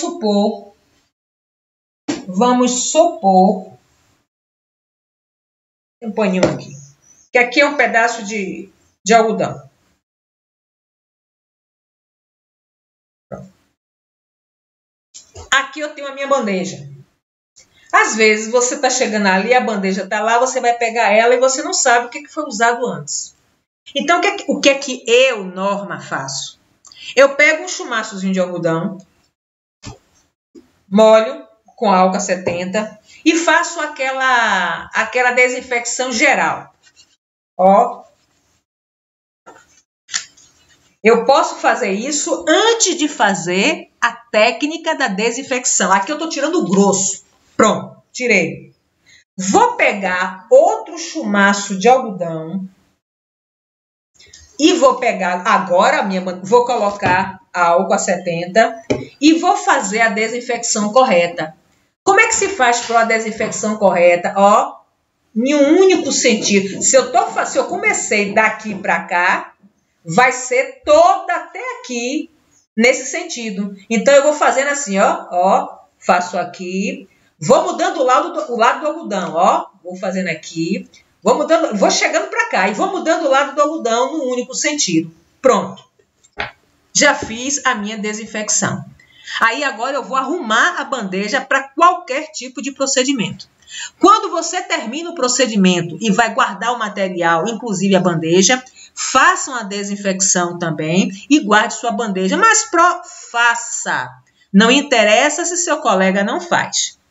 supor, tem um paninho aqui, que aqui é um pedaço de algodão. Aqui eu tenho a minha bandeja. Às vezes, você está chegando ali, a bandeja está lá, você vai pegar ela e você não sabe o que foi usado antes. Então, o que é que eu, Norma, faço? Eu pego um chumaçozinho de algodão, molho com álcool a 70 e faço aquela desinfecção geral. Ó. Eu posso fazer isso antes de fazer a técnica da desinfecção. Aqui eu estou tirando o grosso. Pronto, tirei. Vou pegar outro chumaço de algodão e vou pegar agora vou colocar álcool a 70 e vou fazer a desinfecção correta. Como é que se faz para a desinfecção correta? Ó, em um único sentido. Se eu comecei daqui para cá, vai ser toda até aqui nesse sentido. Então eu vou fazendo assim, ó, faço aqui. Vou mudando o lado do algodão, ó. Vou fazendo aqui. Vou chegando para cá e vou mudando o lado do algodão no único sentido. Pronto. Já fiz a minha desinfecção. Aí agora eu vou arrumar a bandeja para qualquer tipo de procedimento. Quando você termina o procedimento e vai guardar o material, inclusive a bandeja, façam a desinfecção também e guarde sua bandeja. Mas faça. Não interessa se seu colega não faz.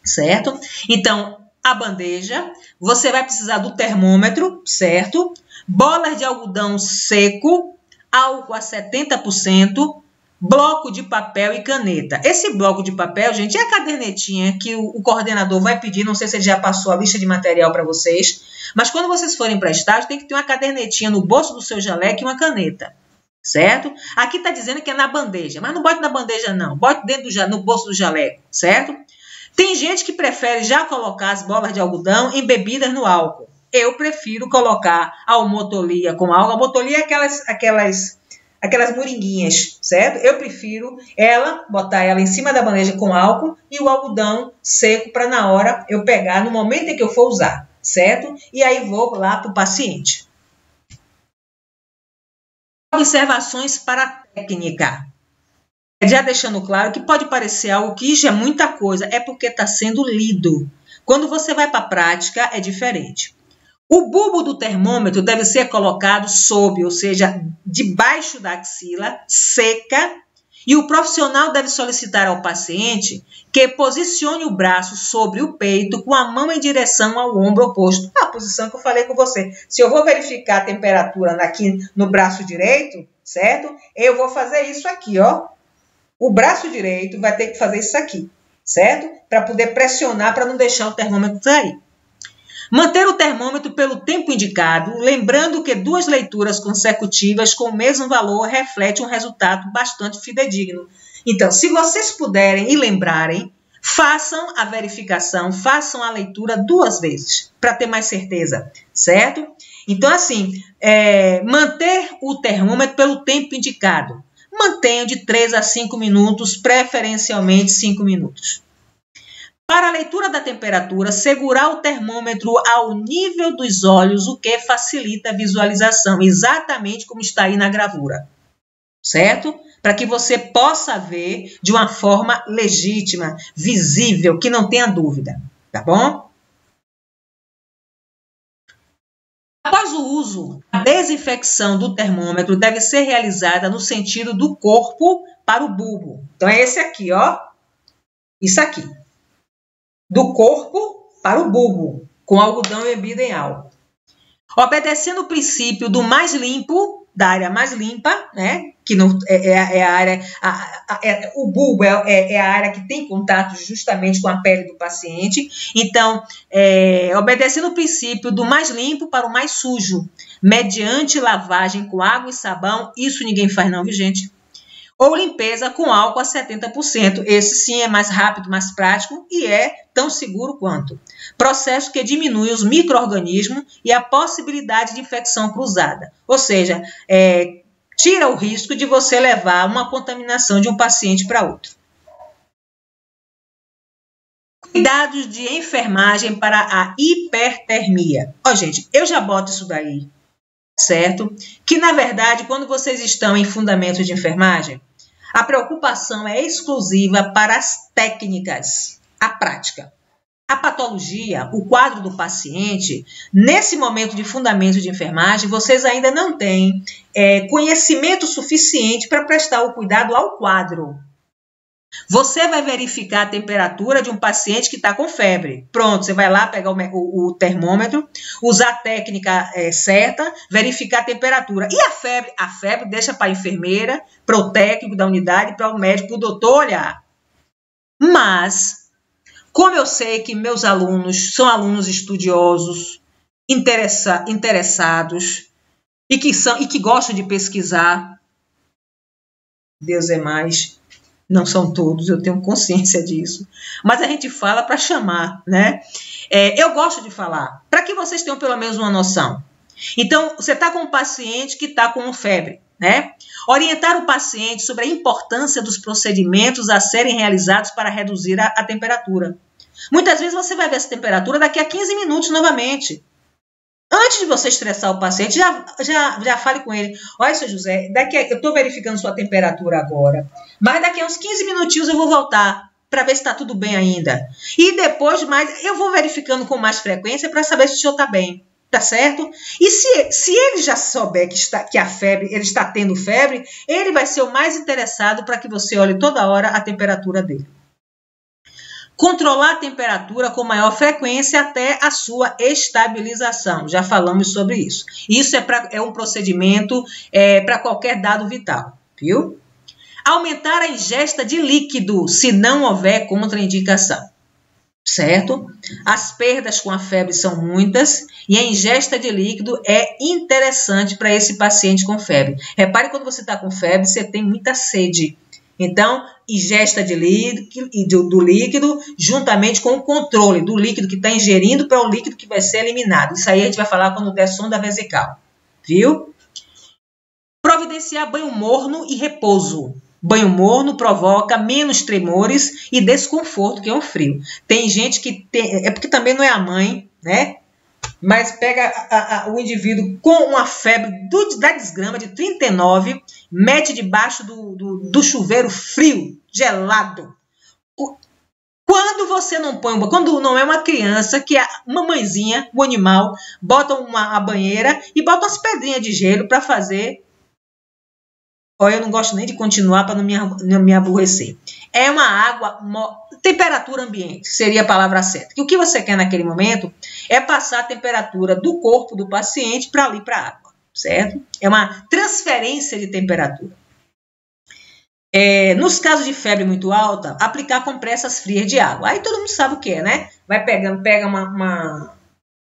Certo? Então, a bandeja, você vai precisar do termômetro, certo? Bolas de algodão seco, álcool a 70%, bloco de papel e caneta. Esse bloco de papel, gente, é a cadernetinha que o coordenador vai pedir, não sei se ele já passou a lista de material para vocês, mas quando vocês forem para estágio, tem que ter uma cadernetinha no bolso do seu jaleco e uma caneta. Certo? Aqui está dizendo que é na bandeja, mas não bote na bandeja não, bote no bolso do jaleco, certo? Tem gente que prefere já colocar as bolas de algodão embebidas no álcool. Eu prefiro colocar a almotolia com álcool. A almotolia é aquelas moringuinhas, certo? Eu prefiro botar ela em cima da bandeja com álcool e o algodão seco para na hora eu pegar no momento em que eu for usar, certo? E aí vou lá para o paciente. Observações para a técnica. Já deixando claro que pode parecer algo que já é muita coisa, é porque está sendo lido. Quando você vai para a prática, é diferente. O bulbo do termômetro deve ser colocado sob, ou seja, debaixo da axila, seca, e o profissional deve solicitar ao paciente que posicione o braço sobre o peito com a mão em direção ao ombro oposto. A posição que eu falei com você. Se eu vou verificar a temperatura aqui no braço direito, certo? Eu vou fazer isso aqui, ó. O braço direito vai ter que fazer isso aqui, certo? Para poder pressionar, para não deixar o termômetro sair. Manter o termômetro pelo tempo indicado, lembrando que 2 leituras consecutivas com o mesmo valor refletem um resultado bastante fidedigno. Então, se vocês puderem e lembrarem, façam a verificação, façam a leitura 2 vezes, para ter mais certeza, certo? Então, assim, manter o termômetro pelo tempo indicado. Mantenha de 3 a 5 minutos, preferencialmente 5 minutos. Para a leitura da temperatura, segurar o termômetro ao nível dos olhos, o que facilita a visualização, exatamente como está aí na gravura, certo? Para que você possa ver de uma forma legítima, visível, que não tenha dúvida, tá bom? Após o uso, a desinfecção do termômetro deve ser realizada no sentido do corpo para o bulbo. Então, é esse aqui, ó. Isso aqui. Do corpo para o bulbo, com algodão embebido em álcool. Obedecendo o princípio do mais limpo, da área mais limpa, né? Que não, é a área, o bulbo é a área que tem contato justamente com a pele do paciente. Então, obedecendo o princípio do mais limpo para o mais sujo, mediante lavagem com água e sabão, isso ninguém faz não, viu, gente? Ou limpeza com álcool a 70%. Esse sim é mais rápido, mais prático e é tão seguro quanto. Processo que diminui os micro-organismos e a possibilidade de infecção cruzada. Ou seja, tira o risco de você levar uma contaminação de um paciente para outro. Cuidados de enfermagem para a hipertermia. Ó, gente, eu já boto isso daí, certo? Que, na verdade, quando vocês estão em fundamentos de enfermagem, a preocupação é exclusiva para as técnicas, a prática. A patologia, o quadro do paciente, nesse momento de fundamento de enfermagem, vocês ainda não têm conhecimento suficiente para prestar o cuidado ao quadro. Você vai verificar a temperatura de um paciente que está com febre. Pronto, você vai lá pegar o termômetro, usar a técnica certa, verificar a temperatura. E a febre? A febre deixa para a enfermeira, para o técnico da unidade, para o médico, para o doutor olhar. Mas, como eu sei que meus alunos são alunos estudiosos, interessados e que gostam de pesquisar, Deus é mais. Não são todos, eu tenho consciência disso. Mas a gente fala para chamar, né? Eu gosto de falar, para que vocês tenham pelo menos uma noção. Então, você está com um paciente que está com febre, né? Orientar o paciente sobre a importância dos procedimentos a serem realizados para reduzir a temperatura. Muitas vezes você vai ver essa temperatura daqui a 15 minutos novamente. Antes de você estressar o paciente, já fale com ele. Olha, seu José, eu estou verificando sua temperatura agora, mas daqui a uns 15 minutinhos eu vou voltar para ver se está tudo bem ainda. E depois eu vou verificando com mais frequência para saber se o senhor está bem, tá certo? E se ele já souber que a febre, ele está tendo febre, ele vai ser o mais interessado para que você olhe toda hora a temperatura dele. Controlar a temperatura com maior frequência até a sua estabilização. Já falamos sobre isso. Isso é um procedimento para qualquer dado vital, viu? Aumentar a ingesta de líquido, se não houver contraindicação, certo? As perdas com a febre são muitas e a ingesta de líquido é interessante para esse paciente com febre. Repare, quando você está com febre, você tem muita sede. Então, ingesta do líquido juntamente com o controle do líquido que está ingerindo para o líquido que vai ser eliminado. Isso aí a gente vai falar quando der sonda vesical, viu? Providenciar Providenciar banho morno e repouso. Banho morno provoca menos tremores e desconforto que é um frio. Tem gente que tem... É porque também não é a mãe, né? Mas pega o indivíduo com uma febre da desgrama de 39, mete debaixo do chuveiro frio, gelado. Quando você não põe, quando não é uma criança, que a mamãezinha, o animal, bota a banheira e bota umas pedrinhas de gelo para fazer. Olha, eu não gosto nem de continuar para não me aborrecer. É uma água, temperatura ambiente, seria a palavra certa. E o que você quer naquele momento é passar a temperatura do corpo do paciente para ali, para a água, certo? É uma transferência de temperatura. Nos casos de febre muito alta, aplicar compressas frias de água. Aí todo mundo sabe o que é, né? Vai pega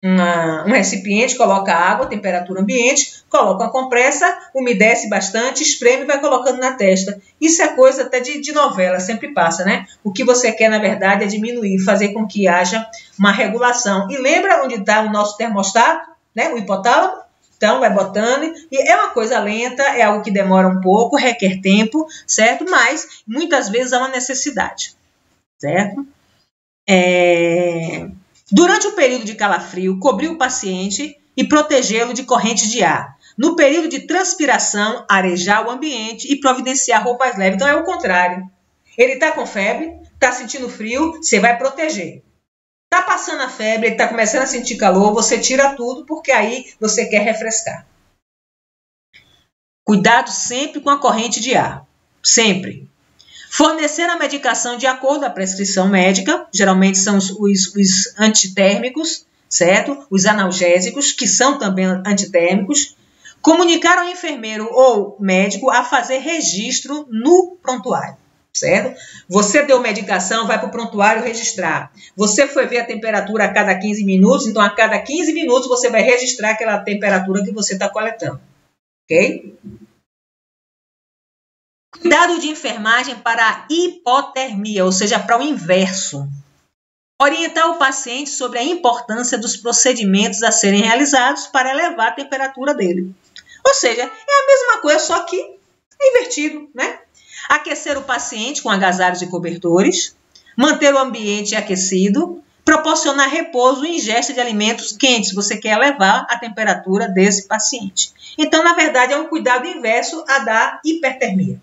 um recipiente, coloca água, temperatura ambiente, coloca uma compressa, umedece bastante, espreme e vai colocando na testa. Isso é coisa até de novela, sempre passa, né? O que você quer, na verdade, é diminuir, fazer com que haja uma regulação. E lembra onde está o nosso termostato, né? O hipotálamo? Então, vai botando, e é uma coisa lenta, é algo que demora um pouco, requer tempo, certo? Mas, muitas vezes, há uma necessidade, certo? Durante o período de calafrio, cobrir o paciente e protegê-lo de correntes de ar. No período de transpiração, arejar o ambiente e providenciar roupas leves. Então, é o contrário. Ele está com febre, está sentindo frio, você vai proteger. Está passando a febre, ele está começando a sentir calor, você tira tudo, porque aí você quer refrescar. Cuidado sempre com a corrente de ar. Sempre. Fornecer a medicação de acordo com a prescrição médica, geralmente são os antitérmicos, certo? Os analgésicos, que são também antitérmicos. Comunicar ao enfermeiro ou médico a fazer registro no prontuário. Certo? Você deu medicação, vai para o prontuário registrar. Você foi ver a temperatura a cada 15 minutos, então a cada 15 minutos você vai registrar aquela temperatura que você está coletando. Ok? Cuidado de enfermagem para a hipotermia, ou seja, para o inverso. Orientar o paciente sobre a importância dos procedimentos a serem realizados para elevar a temperatura dele. Ou seja, é a mesma coisa, só que é invertido, né? Aquecer o paciente com agasalhos e cobertores, manter o ambiente aquecido, proporcionar repouso e ingesta de alimentos quentes. Você quer elevar a temperatura desse paciente. Então, na verdade, é um cuidado inverso a da hipertermia.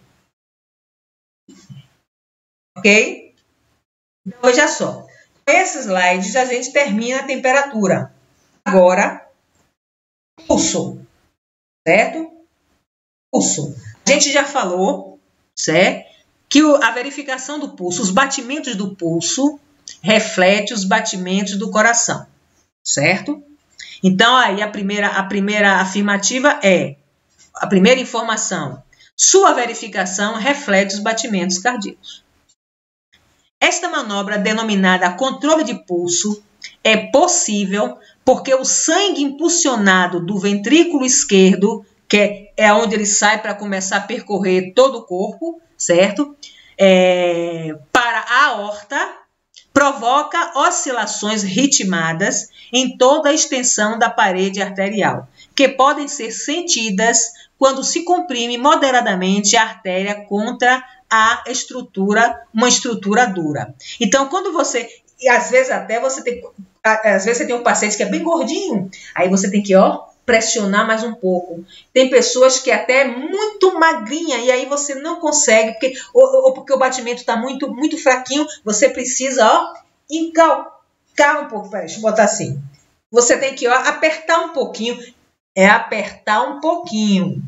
Ok? Então, veja só. Com esses slides, a gente termina a temperatura. Agora, pulso. Certo? Pulso. A gente já falou, certo? Que a verificação do pulso, os batimentos do pulso, reflete os batimentos do coração, certo? Então, aí a primeira afirmativa é, a primeira informação, sua verificação reflete os batimentos cardíacos. Esta manobra, denominada controle de pulso, é possível porque o sangue impulsionado do ventrículo esquerdo, que é onde ele sai para começar a percorrer todo o corpo, certo? Para a aorta, provoca oscilações ritmadas em toda a extensão da parede arterial, que podem ser sentidas quando se comprime moderadamente a artéria contra uma estrutura dura. Então, quando você... E às vezes até você tem um paciente que é bem gordinho, aí você tem que, pressionar mais um pouco. Tem pessoas que até é muito magrinha e aí você não consegue, porque o batimento está muito, muito fraquinho, você precisa, encalcar um pouco. Peraí, deixa eu botar assim. Você tem que, apertar um pouquinho. Apertar um pouquinho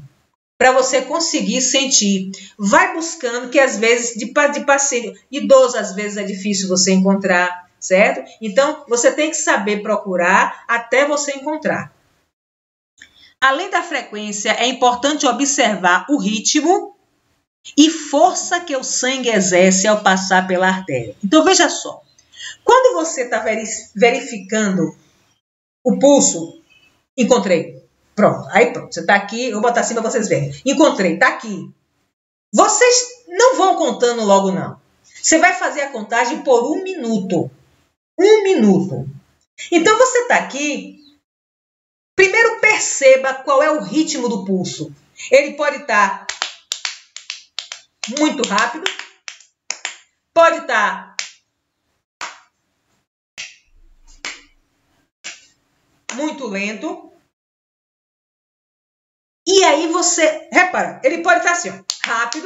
para você conseguir sentir. Vai buscando, que às vezes, de paciente idoso, às vezes é difícil você encontrar, certo? Então, você tem que saber procurar até você encontrar. Além da frequência, é importante observar o ritmo e força que o sangue exerce ao passar pela artéria. Então, veja só. Quando você está verificando o pulso, encontrei. Pronto, aí pronto. Você está aqui, eu vou botar assim para vocês verem. Encontrei, está aqui. Vocês não vão contando logo, não. Você vai fazer a contagem por 1 minuto. 1 minuto. Então, você está aqui... Primeiro perceba qual é o ritmo do pulso. Ele pode estar muito rápido, pode estar muito lento. E aí você, repara, ele pode estar assim, ó, rápido,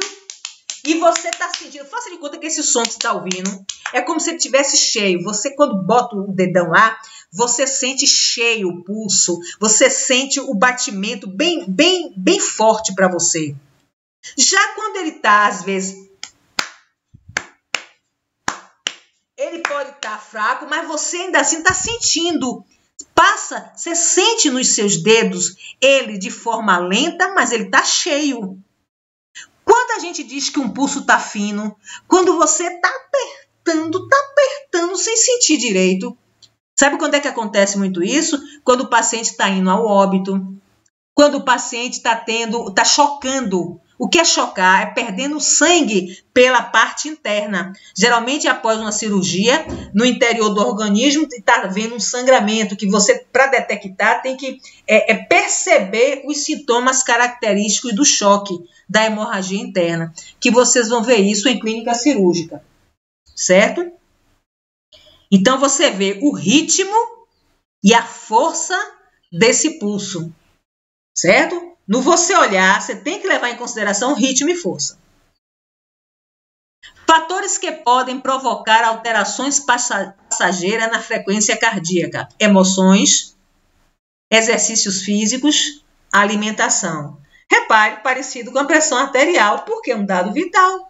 e você está sentindo, faça de conta que esse som que você está ouvindo é como se ele estivesse cheio. Você, quando bota o dedão lá, você sente cheio o pulso, você sente o batimento bem forte para você. Já quando ele está, às vezes, ele pode estar fraco, mas você ainda assim está sentindo. Você sente nos seus dedos ele de forma lenta, mas ele está cheio. Quando a gente diz que um pulso está fino, quando você está apertando sem sentir direito. Sabe quando é que acontece muito isso? Quando o paciente está indo ao óbito, quando o paciente está chocando. O que é chocar? É perdendo sangue pela parte interna. Geralmente, após uma cirurgia, no interior do organismo, está havendo um sangramento que você, para detectar, tem que perceber os sintomas característicos do choque, da hemorragia interna, que vocês vão ver isso em clínica cirúrgica, certo? Então, você vê o ritmo e a força desse pulso, certo? No você olhar, você tem que levar em consideração ritmo e força. Fatores que podem provocar alterações passageiras na frequência cardíaca: emoções, exercícios físicos, alimentação. Repare, parecido com a pressão arterial, porque é um dado vital.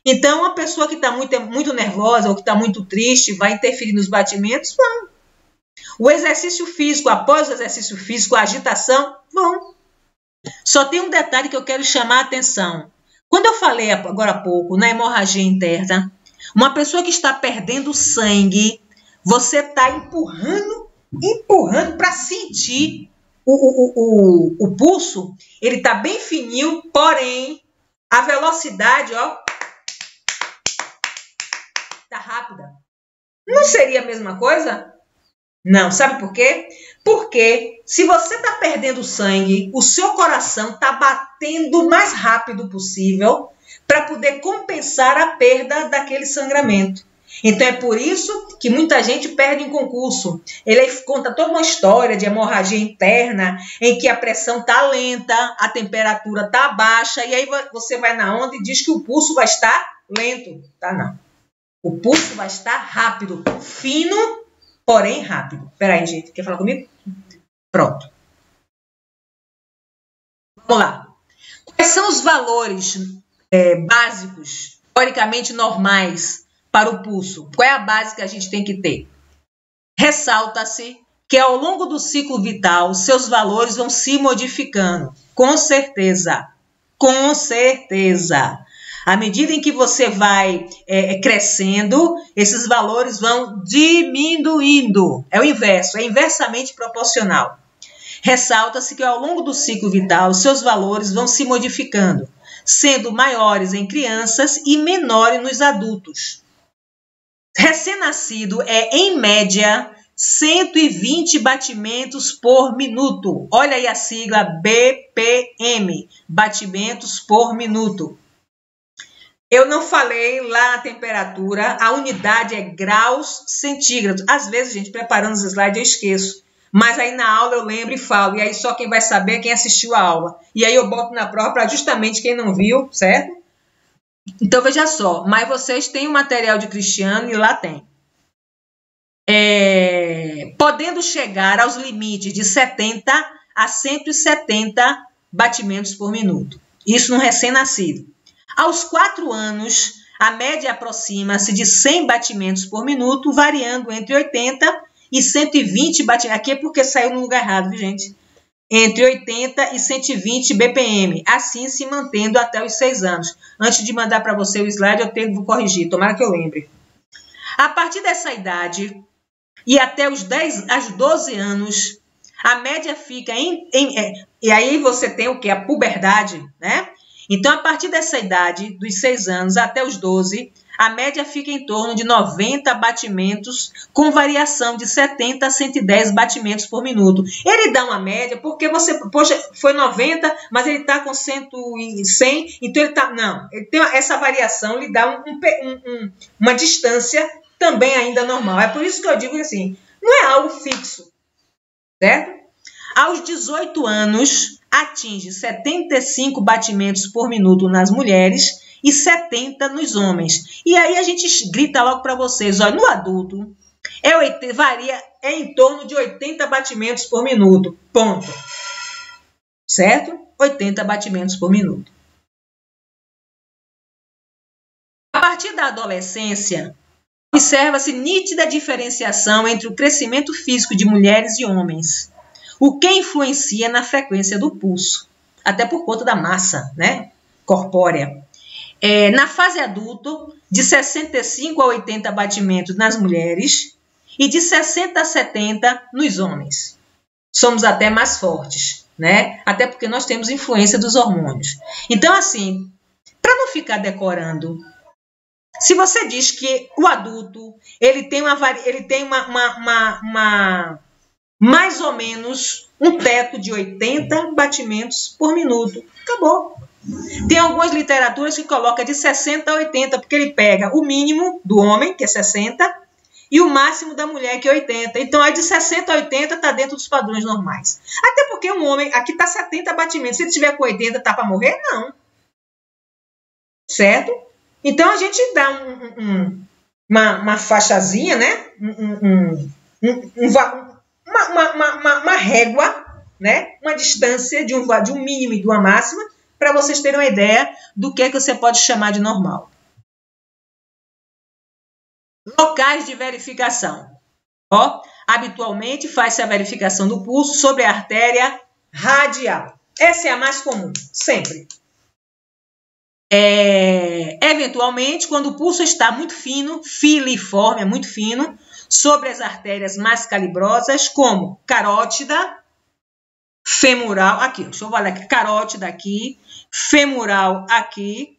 Então, uma pessoa que está muito nervosa ou que está muito triste vai interferir nos batimentos? Vão. O exercício físico, após o exercício físico, a agitação? Vão. Só tem um detalhe que eu quero chamar a atenção. Quando eu falei agora há pouco na hemorragia interna, uma pessoa que está perdendo sangue, você está empurrando para sentir o pulso. Ele está bem fininho, porém a velocidade, ó, está rápida. Não seria a mesma coisa? Não, sabe por quê? Porque se você está perdendo sangue, o seu coração está batendo o mais rápido possível para poder compensar a perda daquele sangramento. Então é por isso que muita gente perde em concurso. Ele conta toda uma história de hemorragia interna em que a pressão está lenta, a temperatura está baixa, e aí você vai na onda e diz que o pulso vai estar lento. Tá, não. O pulso vai estar rápido, fino, porém rápido. Espera aí, gente. Quer falar comigo? Pronto. Vamos lá. Quais são os valores básicos, teoricamente normais, para o pulso? Qual é a base que a gente tem que ter? Ressalta-se que ao longo do ciclo vital, seus valores vão se modificando. Com certeza. Com certeza. À medida em que você vai crescendo, esses valores vão diminuindo. É o inverso, é inversamente proporcional. Ressalta-se que ao longo do ciclo vital, seus valores vão se modificando, sendo maiores em crianças e menores nos adultos. Recém-nascido é, em média, 120 batimentos por minuto. Olha aí a sigla BPM, batimentos por minuto. Eu não falei lá na temperatura, a unidade é graus centígrados. Às vezes, gente, preparando os slides eu esqueço. Mas aí na aula eu lembro e falo. E aí só quem vai saber é quem assistiu a aula. E aí eu boto na prova para justamente quem não viu, certo? Então, veja só. Mas vocês têm o material de Cristiano e lá tem. Podendo chegar aos limites de 70 a 170 batimentos por minuto. Isso no recém-nascido. Aos 4 anos, a média aproxima-se de 100 batimentos por minuto, variando entre 80 e 120 batimentos. Aqui é porque saiu no lugar errado, viu, gente? Entre 80 e 120 BPM, assim se mantendo até os 6 anos. Antes de mandar para você o slide, eu vou corrigir, tomara que eu lembre. A partir dessa idade e até os 12 anos, a média fica e aí você tem o que? A puberdade, né? Então, a partir dessa idade, dos 6 anos até os 12, a média fica em torno de 90 batimentos, com variação de 70 a 110 batimentos por minuto. Ele dá uma média porque você, poxa, foi 90, mas ele está com 100, então ele está... Não, ele tem essa variação, lhe dá uma distância também ainda normal. É por isso que eu digo assim, não é algo fixo, certo? Aos 18 anos, atinge 75 batimentos por minuto nas mulheres e 70 nos homens. E aí a gente grita logo para vocês, olha, no adulto, varia em torno de 80 batimentos por minuto, ponto. Certo? 80 batimentos por minuto. A partir da adolescência, observa-se nítida diferenciação entre o crescimento físico de mulheres e homens, o que influencia na frequência do pulso, até por conta da massa, né, corpórea. Na fase adulta, de 65 a 80 batimentos nas mulheres e de 60 a 70 nos homens. Somos até mais fortes, né? Até porque nós temos influência dos hormônios. Então, assim, para não ficar decorando, se você diz que o adulto ele tem mais ou menos um teto de 80 batimentos por minuto. Acabou. Tem algumas literaturas que colocam de 60 a 80, porque ele pega o mínimo do homem, que é 60, e o máximo da mulher, que é 80. Então, a de 60 a 80 está dentro dos padrões normais. Até porque um homem, aqui está 70 batimentos. Se ele tiver com 80, está para morrer? Não. Certo? Então, a gente dá uma faixazinha, né? Uma régua, né? Uma distância de um mínimo e de uma máxima, para vocês terem uma ideia do que você pode chamar de normal. Locais de verificação. Habitualmente faz-se a verificação do pulso sobre a artéria radial. Essa é a mais comum, sempre. Eventualmente, quando o pulso está muito fino, filiforme, é muito fino, sobre as artérias mais calibrosas, como carótida, femoral, aqui, deixa eu olhar aqui, carótida aqui, femoral aqui,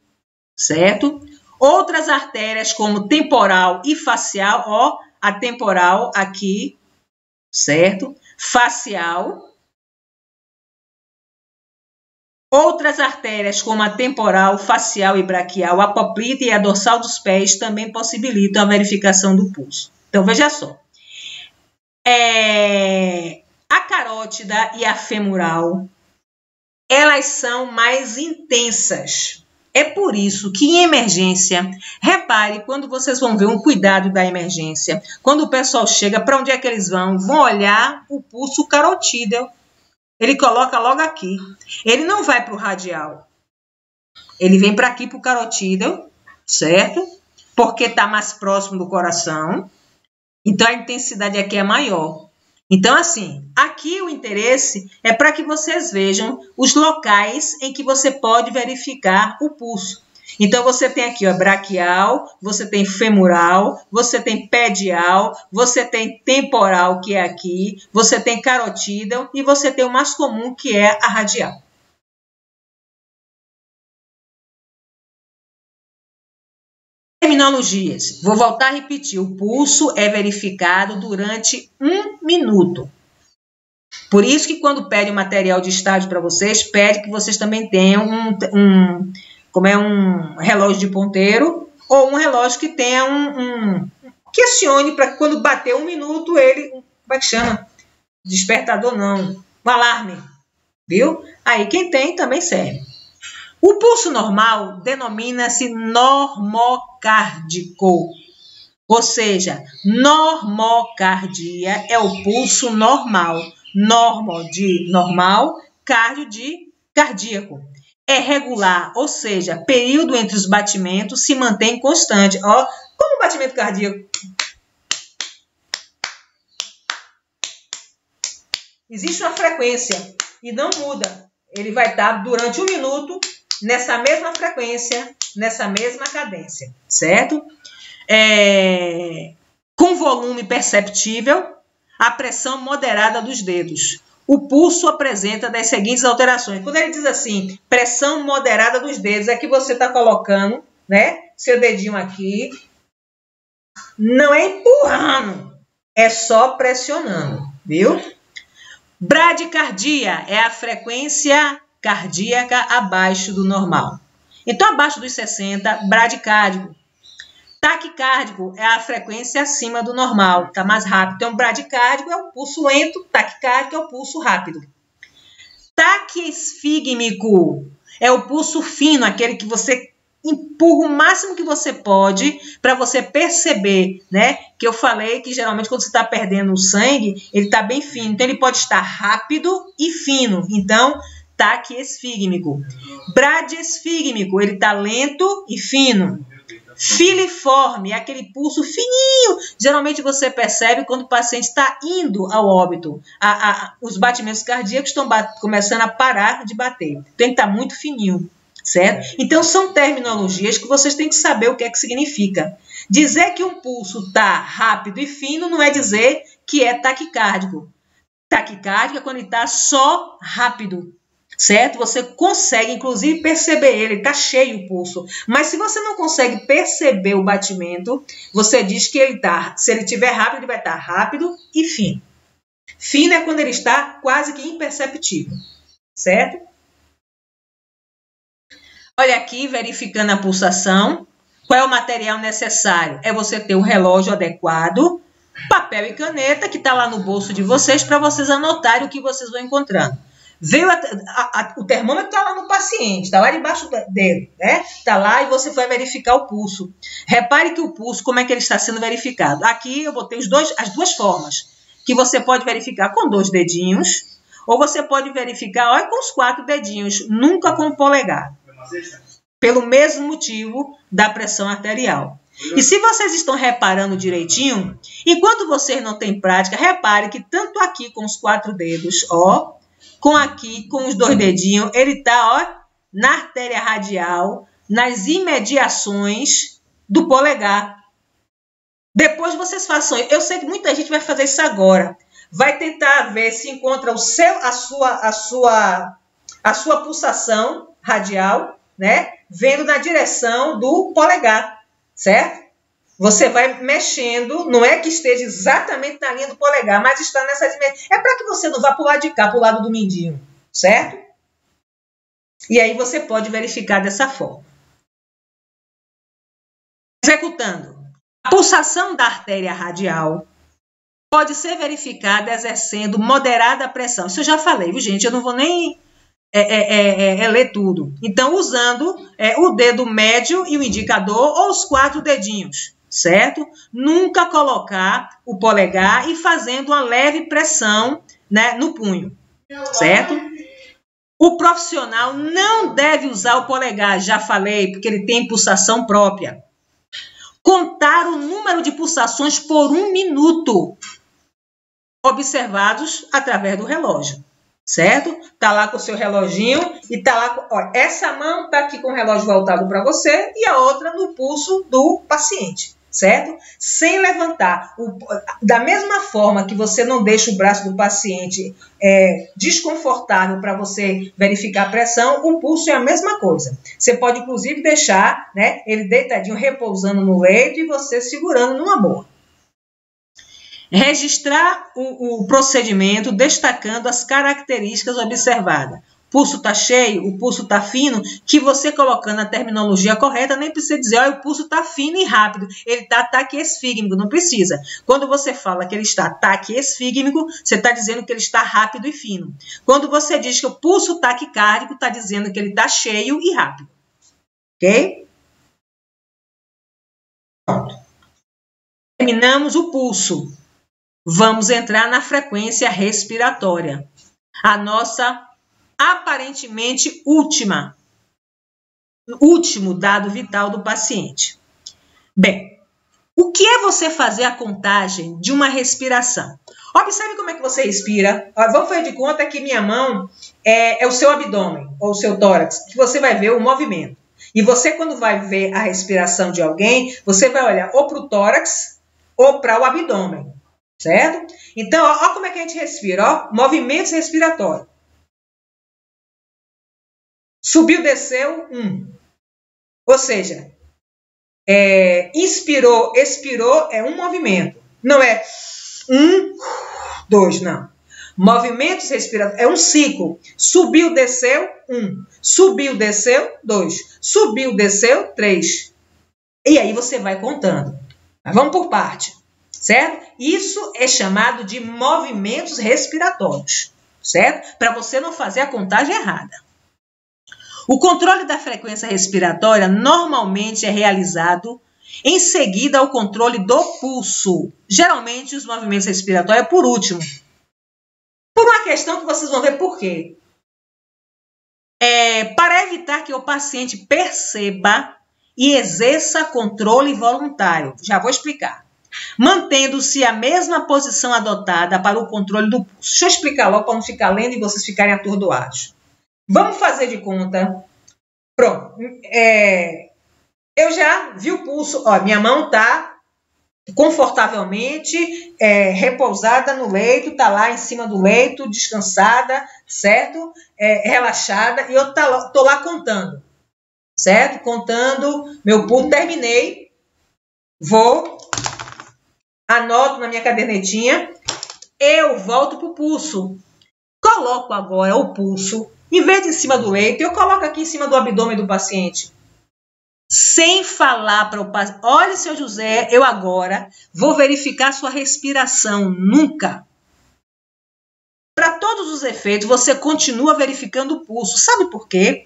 certo? Outras artérias como temporal e facial, a temporal aqui, certo? Facial. Outras artérias como a temporal, facial e braquial, a poplita e a dorsal dos pés também possibilitam a verificação do pulso. Então, veja só. A carótida e a femoral, elas são mais intensas. É por isso que em emergência, repare, quando vocês vão ver um cuidado da emergência, quando o pessoal chega, para onde é que eles vão? Vão olhar o pulso carotídeo. Ele coloca logo aqui. Ele não vai para o radial. Ele vem para aqui, para o carotídeo, certo? Porque está mais próximo do coração. Então, a intensidade aqui é maior. Então, assim, aqui o interesse é para que vocês vejam os locais em que você pode verificar o pulso. Então, você tem aqui, braquial, você tem femoral, você tem pedial, você tem temporal, que é aqui, você tem carotídeo e você tem o mais comum, que é a radial. Terminologias. Vou voltar a repetir. O pulso é verificado durante 1 minuto. Por isso que quando pede o material de estágio para vocês, pede que vocês também tenham um relógio de ponteiro ou um relógio que tenha que acione para que quando bater 1 minuto ele, como é que chama? Despertador não, um alarme, viu? Aí quem tem também serve. O pulso normal denomina-se normocárdico, ou seja, normocardia é o pulso normal, normo de normal, cardio de cardíaco. É regular, ou seja, período entre os batimentos se mantém constante. Como o batimento cardíaco. Existe uma frequência e não muda. Ele vai estar durante 1 minuto nessa mesma frequência, nessa mesma cadência, certo? Com volume perceptível, a pressão moderada dos dedos. o pulso apresenta das seguintes alterações. Quando ele diz assim, pressão moderada dos dedos, é que você está colocando, né, seu dedinho aqui. Não é empurrando, é só pressionando, viu? Bradicardia é a frequência cardíaca abaixo do normal. Então, abaixo dos 60, bradicárdico. Taquicárdico é a frequência acima do normal, está mais rápido. Então, bradicárdico é o pulso lento, taquicárdico é o pulso rápido. Taquiesfígmico é o pulso fino, aquele que você empurra o máximo que você pode para você perceber, né? Que eu falei que geralmente quando você está perdendo o sangue, ele está bem fino. Então, ele pode estar rápido e fino. Então, taquiesfígmico. Bradiesfígmico, ele está lento e fino. Filiforme é aquele pulso fininho. Geralmente você percebe quando o paciente está indo ao óbito. Os batimentos cardíacos estão começando a parar de bater. Tem que estar muito fininho. Certo? Então, são terminologias que vocês têm que saber o que é que significa. Dizer que um pulso está rápido e fino não é dizer que é taquicárdico. Taquicárdico é quando ele está só rápido, certo? Você consegue, inclusive, perceber ele, está cheio o pulso. Mas se você não consegue perceber o batimento, você diz que ele está, se ele estiver rápido, ele vai estar rápido e fino. Fino é quando ele está quase que imperceptível, certo? Olha aqui, verificando a pulsação. Qual é o material necessário? É você ter o relógio adequado, papel e caneta, que está lá no bolso de vocês, para vocês anotarem o que vocês vão encontrando. Veio o termômetro está lá no paciente, está lá debaixo dele, né? Está lá e você vai verificar o pulso. Repare que o pulso, como é que ele está sendo verificado? Aqui eu botei as duas formas, que você pode verificar com 2 dedinhos, ou você pode verificar, olha, com os 4 dedinhos, nunca com o polegar. Pelo mesmo motivo da pressão arterial. E se vocês estão reparando direitinho, enquanto vocês não têm prática, repare que tanto aqui com os 4 dedos, ó, com aqui com os 2 dedinhos, ele está, ó, na artéria radial, nas imediações do polegar. Depois vocês façam, eu sei que muita gente vai fazer isso agora, vai tentar ver se encontra a sua pulsação radial, né? Vendo na direção do polegar, certo? Você vai mexendo, não é que esteja exatamente na linha do polegar, mas está nessas... É para que você não vá para o lado de cá, para o lado do mindinho, certo? E aí você pode verificar dessa forma. Executando. A pulsação da artéria radial pode ser verificada exercendo moderada pressão. Isso eu já falei, viu, gente? Eu não vou nem... ler tudo. Então, usando o dedo médio e o indicador ou os 4 dedinhos, certo? Nunca colocar o polegar e fazendo uma leve pressão, né, no punho, certo? O profissional não deve usar o polegar, já falei, porque ele tem pulsação própria. Contar o número de pulsações por 1 minuto, observados através do relógio. Certo? Tá lá com o seu reloginho e tá lá, ó, essa mão tá aqui com o relógio voltado para você e a outra no pulso do paciente, certo? Sem levantar. Da mesma forma que você não deixa o braço do paciente desconfortável para você verificar a pressão, o pulso é a mesma coisa. Você pode, inclusive, deixar, né, ele deitadinho, repousando no leito e você segurando numa boa. Registrar o procedimento destacando as características observadas. Pulso está cheio, o pulso está fino, que você colocando a terminologia correta, nem precisa dizer, olha, o pulso está fino e rápido, ele está taquiesfígmico, não precisa. Quando você fala que ele está taquiesfígmico, você está dizendo que ele está rápido e fino. Quando você diz que o pulso taquicárdico, está dizendo que ele está cheio e rápido. Ok? Pronto. Terminamos o pulso. Vamos entrar na frequência respiratória. A nossa, aparentemente, último dado vital do paciente. Bem, o que é você fazer a contagem de uma respiração? Observe como é que você respira. Vamos fazer de conta que minha mão é o seu abdômen, ou o seu tórax, que você vai ver o movimento. E você, quando vai ver a respiração de alguém, você vai olhar ou para o tórax ou para o abdômen. certo? Então, ó como é que a gente respira, ó, movimentos respiratórios. Subiu, desceu, 1. Ou seja, inspirou, expirou, é um movimento. Não é 1, 2, não. Movimentos respiratórios, é um ciclo. Subiu, desceu, 1. Subiu, desceu, 2. Subiu, desceu, 3. E aí você vai contando. Mas vamos por parte, certo? Isso é chamado de movimentos respiratórios, certo? Para você não fazer a contagem errada. O controle da frequência respiratória normalmente é realizado em seguida ao controle do pulso. Geralmente, os movimentos respiratórios é por último. Por uma questão que vocês vão ver por quê. Para evitar que o paciente perceba e exerça controle voluntário. Já vou explicar. Mantendo-se a mesma posição adotada para o controle do pulso. Deixa eu explicar logo para não ficar lendo e vocês ficarem atordoados. Vamos fazer de conta. Pronto. Eu já vi o pulso. Ó, minha mão está confortavelmente repousada no leito, está lá em cima do leito, descansada, certo? Relaxada. E eu estou lá contando, certo? Contando meu pulso. Terminei. Vou, anoto na minha cadernetinha. Eu volto para o pulso. Coloco agora o pulso. Em vez de em cima do leito, eu coloco aqui em cima do abdômen do paciente. Sem falar para o paciente, olha, seu José, eu agora vou verificar sua respiração. Nunca. Para todos os efeitos, você continua verificando o pulso. Sabe por quê?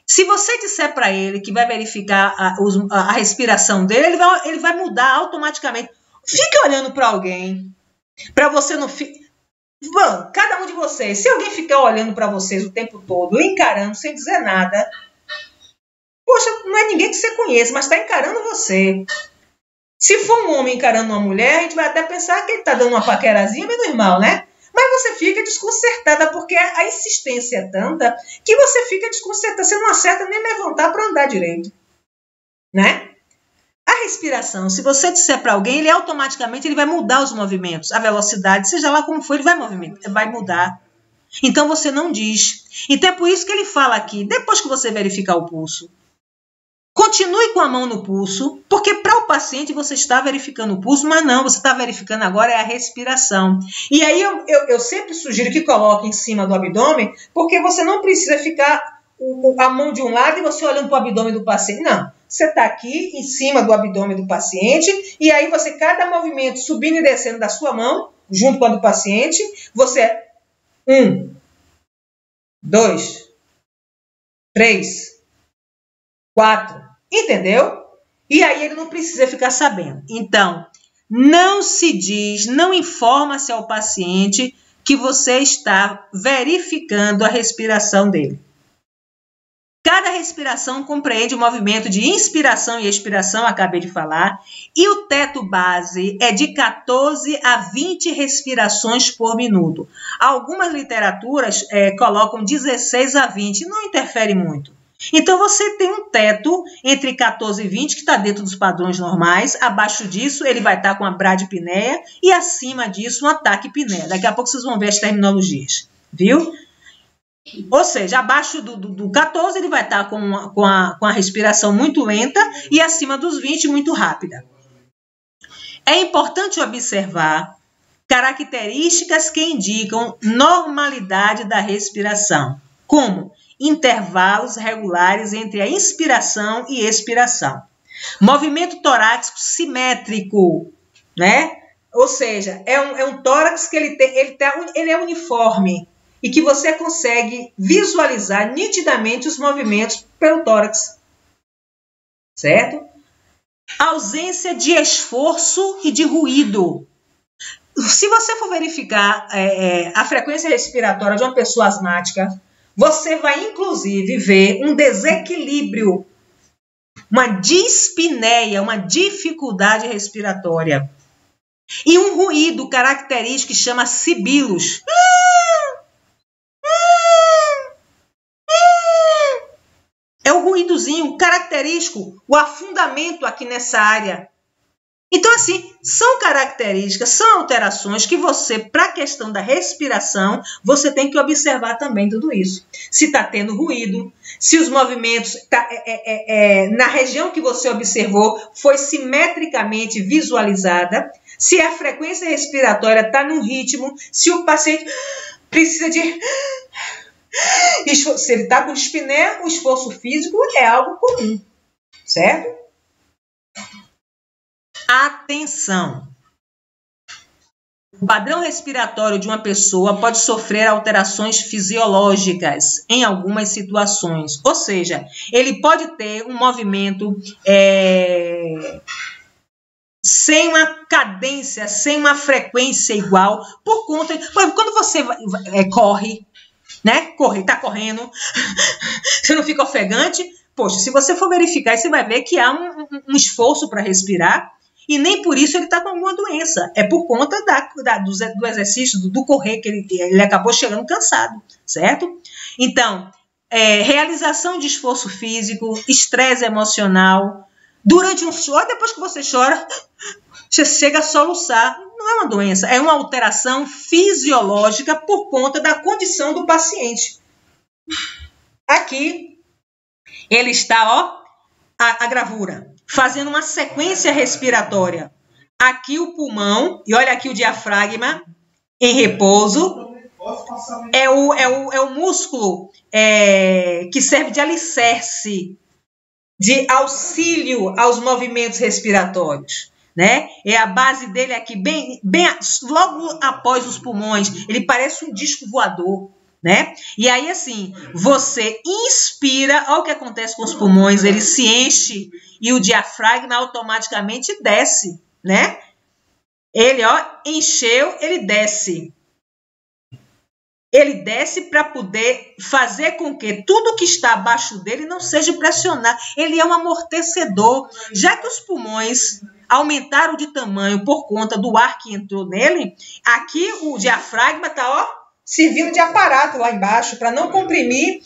Se você disser para ele que vai verificar a respiração dele, ele vai mudar automaticamente. Fique olhando para alguém, para você não ficar... Bom, cada um de vocês, se alguém ficar olhando para vocês o tempo todo, encarando, sem dizer nada, poxa, não é ninguém que você conhece, mas está encarando você. Se for um homem encarando uma mulher, a gente vai até pensar que ele está dando uma paquerazinha, menos mal, né? Mas você fica desconcertada, porque a insistência é tanta que você fica desconcertada, você não acerta nem levantar para andar direito, né? A respiração, se você disser para alguém, ele automaticamente vai mudar os movimentos, a velocidade, seja lá como for, ele vai mudar. Então você não diz. Então é por isso que ele fala aqui, depois que você verificar o pulso, continue com a mão no pulso, porque para o paciente você está verificando o pulso, mas não, você está verificando agora a respiração. E aí eu sempre sugiro que coloque em cima do abdômen, porque você não precisa ficar a mão de um lado e você olhando para o abdômen do paciente. Não, você está aqui em cima do abdômen do paciente e aí você, cada movimento subindo e descendo da sua mão, junto com a do paciente, você 1, 2, 3, 4, entendeu? E aí ele não precisa ficar sabendo. Então, não se diz, não informa-se ao paciente que você está verificando a respiração dele. Cada respiração compreende o movimento de inspiração e expiração, acabei de falar, e o teto base é de 14 a 20 respirações por minuto. Algumas literaturas colocam 16 a 20, não interfere muito. Então, você tem um teto entre 14 e 20, que está dentro dos padrões normais. Abaixo disso, ele vai estar com a bradipneia e acima disso, um ataque-pneia. Daqui a pouco vocês vão ver as terminologias, viu? Ou seja, abaixo do 14 ele vai estar com a respiração muito lenta e acima dos 20 muito rápida. É importante observar características que indicam normalidade da respiração, como intervalos regulares entre a inspiração e expiração. Movimento torácico simétrico, né? Ou seja, é um tórax que ele é uniforme e que você consegue visualizar nitidamente os movimentos pelo tórax, certo? Ausência de esforço e de ruído. Se você for verificar a frequência respiratória de uma pessoa asmática, você vai, inclusive, ver um desequilíbrio, uma dispneia, uma dificuldade respiratória. E um ruído característico que chama sibilos. É o ruídozinho característico, o afundamento aqui nessa área. Então, assim, são características, são alterações que você, para a questão da respiração, você tem que observar também tudo isso. Se está tendo ruído, se os movimentos, na região que você observou, foi simetricamente visualizada, se a frequência respiratória está num ritmo, se o paciente precisa de... Se ele está com dispneia, o esforço físico é algo comum, certo? Atenção! O padrão respiratório de uma pessoa pode sofrer alterações fisiológicas em algumas situações. Ou seja, ele pode ter um movimento sem uma cadência, sem uma frequência igual, por conta... Quando você corre, né? Tá correndo, você não fica ofegante? Poxa, se você for verificar, você vai ver que há um esforço para respirar, e nem por isso ele está com alguma doença. É por conta do exercício, do correr, que ele acabou chegando cansado, certo? Então, realização de esforço físico, estresse emocional. Durante um choro, depois que você chora, você chega a soluçar. Não é uma doença, é uma alteração fisiológica por conta da condição do paciente. Aqui, ele está, a gravura, fazendo uma sequência respiratória. Aqui o pulmão, e olha aqui o diafragma em repouso. É o músculo que serve de alicerce, de auxílio aos movimentos respiratórios, né? É a base dele aqui, bem logo após os pulmões. Ele parece um disco voador, né? E aí, assim, você inspira, olha o que acontece com os pulmões, ele se enche e o diafragma automaticamente desce, né? Ele, encheu, ele desce. Ele desce para poder fazer com que tudo que está abaixo dele não seja pressionado. Ele é um amortecedor. Já que os pulmões aumentaram de tamanho por conta do ar que entrou nele, aqui o diafragma está, servindo de aparato lá embaixo para não comprimir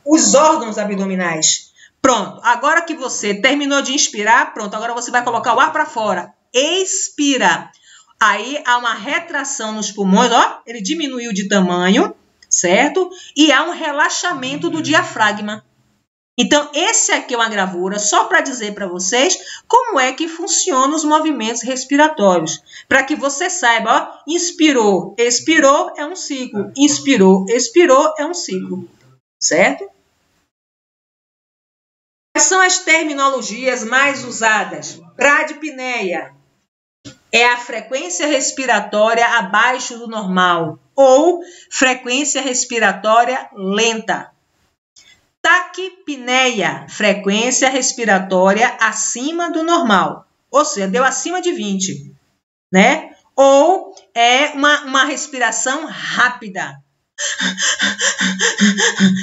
os órgãos abdominais. Pronto, agora que você terminou de inspirar, pronto, agora você vai colocar o ar para fora. Expira. Aí há uma retração nos pulmões, ele diminuiu de tamanho, certo? E há um relaxamento do diafragma. Então, esse aqui é uma gravura só para dizer para vocês como é que funcionam os movimentos respiratórios. Para que você saiba, inspirou, expirou, é um ciclo. Inspirou, expirou, é um ciclo. Certo? Quais são as terminologias mais usadas? Bradipneia é a frequência respiratória abaixo do normal ou frequência respiratória lenta. Taquipneia, frequência respiratória acima do normal, ou seja, deu acima de 20, né? Ou é uma respiração rápida.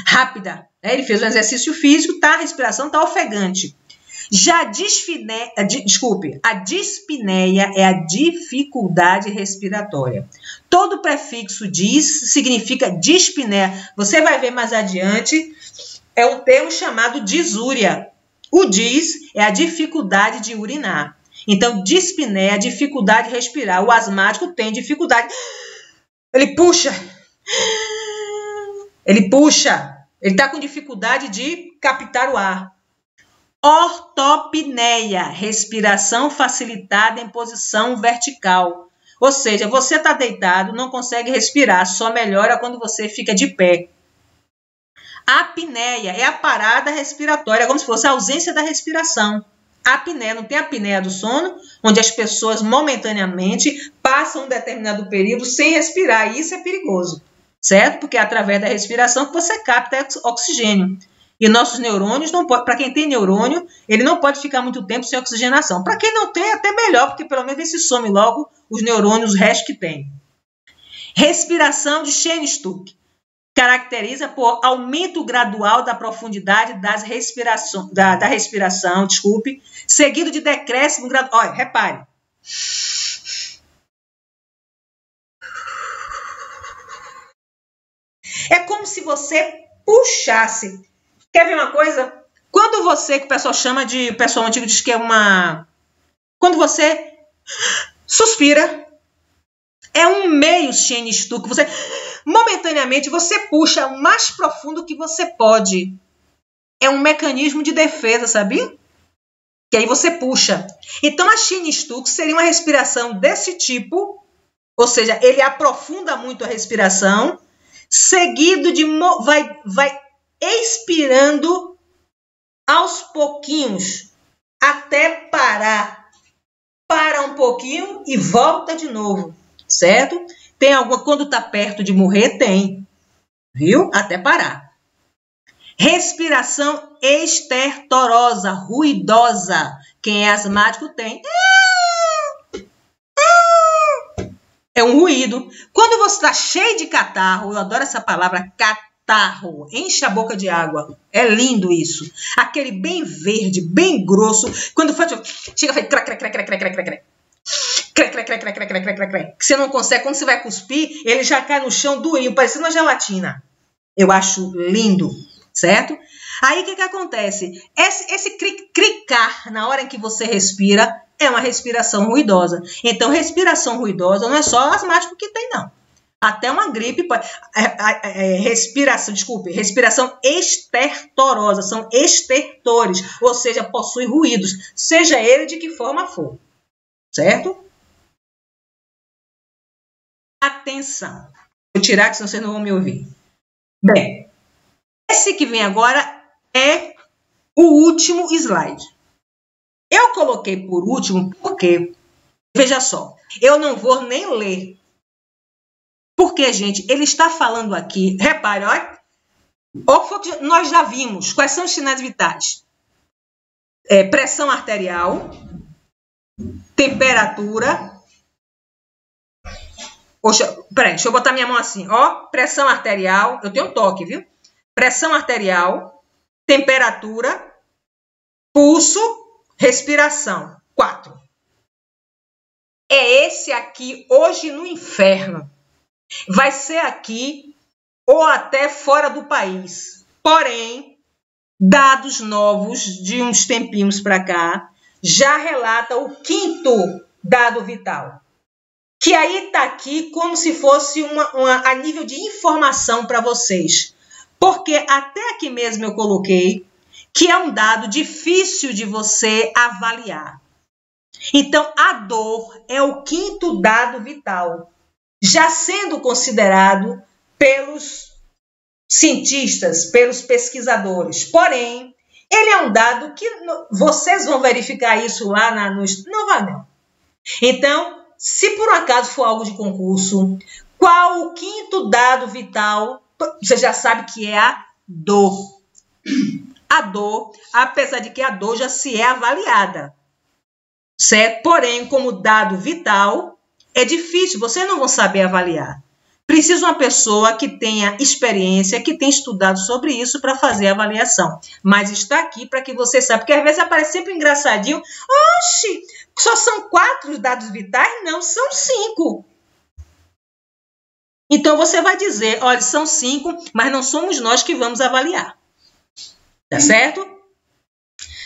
Rápida. Ele fez um exercício físico, a respiração está ofegante. Já a dispneia é a dificuldade respiratória. Todo prefixo dis significa dispneia. Você vai ver mais adiante, é um termo chamado disúria. O dis é a dificuldade de urinar. Então, dispneia é a dificuldade de respirar. O asmático tem dificuldade. Ele puxa. Ele está com dificuldade de captar o ar. Ortopneia, respiração facilitada em posição vertical. Ou seja, você está deitado, não consegue respirar, só melhora quando você fica de pé. Apneia é a parada respiratória, como se fosse a ausência da respiração. Apneia, não tem a apneia do sono, onde as pessoas momentaneamente passam um determinado período sem respirar, e isso é perigoso, certo? Porque é através da respiração que você capta oxigênio. E nossos neurônios, para quem tem neurônio, ele não pode ficar muito tempo sem oxigenação. Para quem não tem, é até melhor, porque pelo menos ele se some logo os neurônios, o resto que tem. Respiração de Cheyne-Stokes. Caracteriza por aumento gradual da profundidade da respiração, seguido de decréscimo gradual. Olha, repare. É como se você puxasse. Quer ver uma coisa? Quando você, que o pessoal chama de, o pessoal antigo diz que é uma... Quando você suspira, é um meio Chien-Stuck. Você, momentaneamente, você puxa o mais profundo que você pode. É um mecanismo de defesa, sabia? Que aí você puxa. Então, a Chien-Stuck seria uma respiração desse tipo, ou seja, ele aprofunda muito a respiração, seguido de... vai expirando aos pouquinhos, até parar. Para um pouquinho e volta de novo, certo? Tem alguma... Quando está perto de morrer, tem. Viu? Até parar. Respiração estertorosa, ruidosa. Quem é asmático tem. É um ruído. Quando você está cheio de catarro, eu adoro essa palavra, catarro, enche a boca de água. É lindo isso. Aquele bem verde, bem grosso. Quando faz, chega e faz crac, crac, crac, crac, crac, crac, crac. Crac, crac, crac, crac, crac, crac, crac, crac. Que você não consegue, quando você vai cuspir, ele já cai no chão durinho, parecendo uma gelatina. Eu acho lindo, certo? Aí o que acontece? Esse cricar na hora em que você respira é uma respiração ruidosa. Então, respiração ruidosa não é só asmático que tem, não. Até uma gripe pode... respiração estertorosa. São estertores, ou seja, possui ruídos, seja ele de que forma for. Certo? Atenção. Vou tirar, que senão vocês não vão me ouvir. Bem, esse que vem agora é o último slide. Eu coloquei por último porque, veja só, eu não vou nem ler. Porque, gente, ele está falando aqui, repare, olha, nós já vimos quais são os sinais vitais. Pressão arterial, temperatura. Peraí, deixa eu botar minha mão assim, ó, pressão arterial, eu tenho toque, viu? Pressão arterial, temperatura, pulso, respiração. 4. É esse aqui hoje no inferno. Vai ser aqui ou até fora do país. Porém, dados novos de uns tempinhos para cá já relata o 5º dado vital. Que aí está aqui como se fosse a nível de informação para vocês. Porque até aqui mesmo eu coloquei que é um dado difícil de você avaliar. Então, a dor é o 5º dado vital, já sendo considerado pelos cientistas, pelos pesquisadores. Porém, ele é um dado que vocês vão verificar isso lá não vai não. Então, se por um acaso for algo de concurso, qual o 5º dado vital? Você já sabe que é a dor. A dor, apesar de que a dor já se é avaliada, certo? Porém, como dado vital, é difícil, vocês não vão saber avaliar. Precisa uma pessoa que tenha experiência, que tenha estudado sobre isso para fazer a avaliação. Mas está aqui para que você saiba, porque às vezes aparece sempre engraçadinho. Oxi, só são 4 os dados vitais? Não, são 5. Então, você vai dizer, olha, são 5, mas não somos nós que vamos avaliar. Tá certo?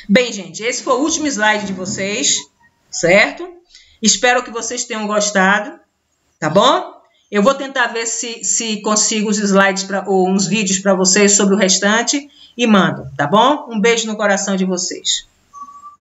Bem, gente, esse foi o último slide de vocês, certo? Espero que vocês tenham gostado, tá bom? Eu vou tentar ver se consigo os slides ou uns vídeos para vocês sobre o restante e mando, tá bom? Um beijo no coração de vocês.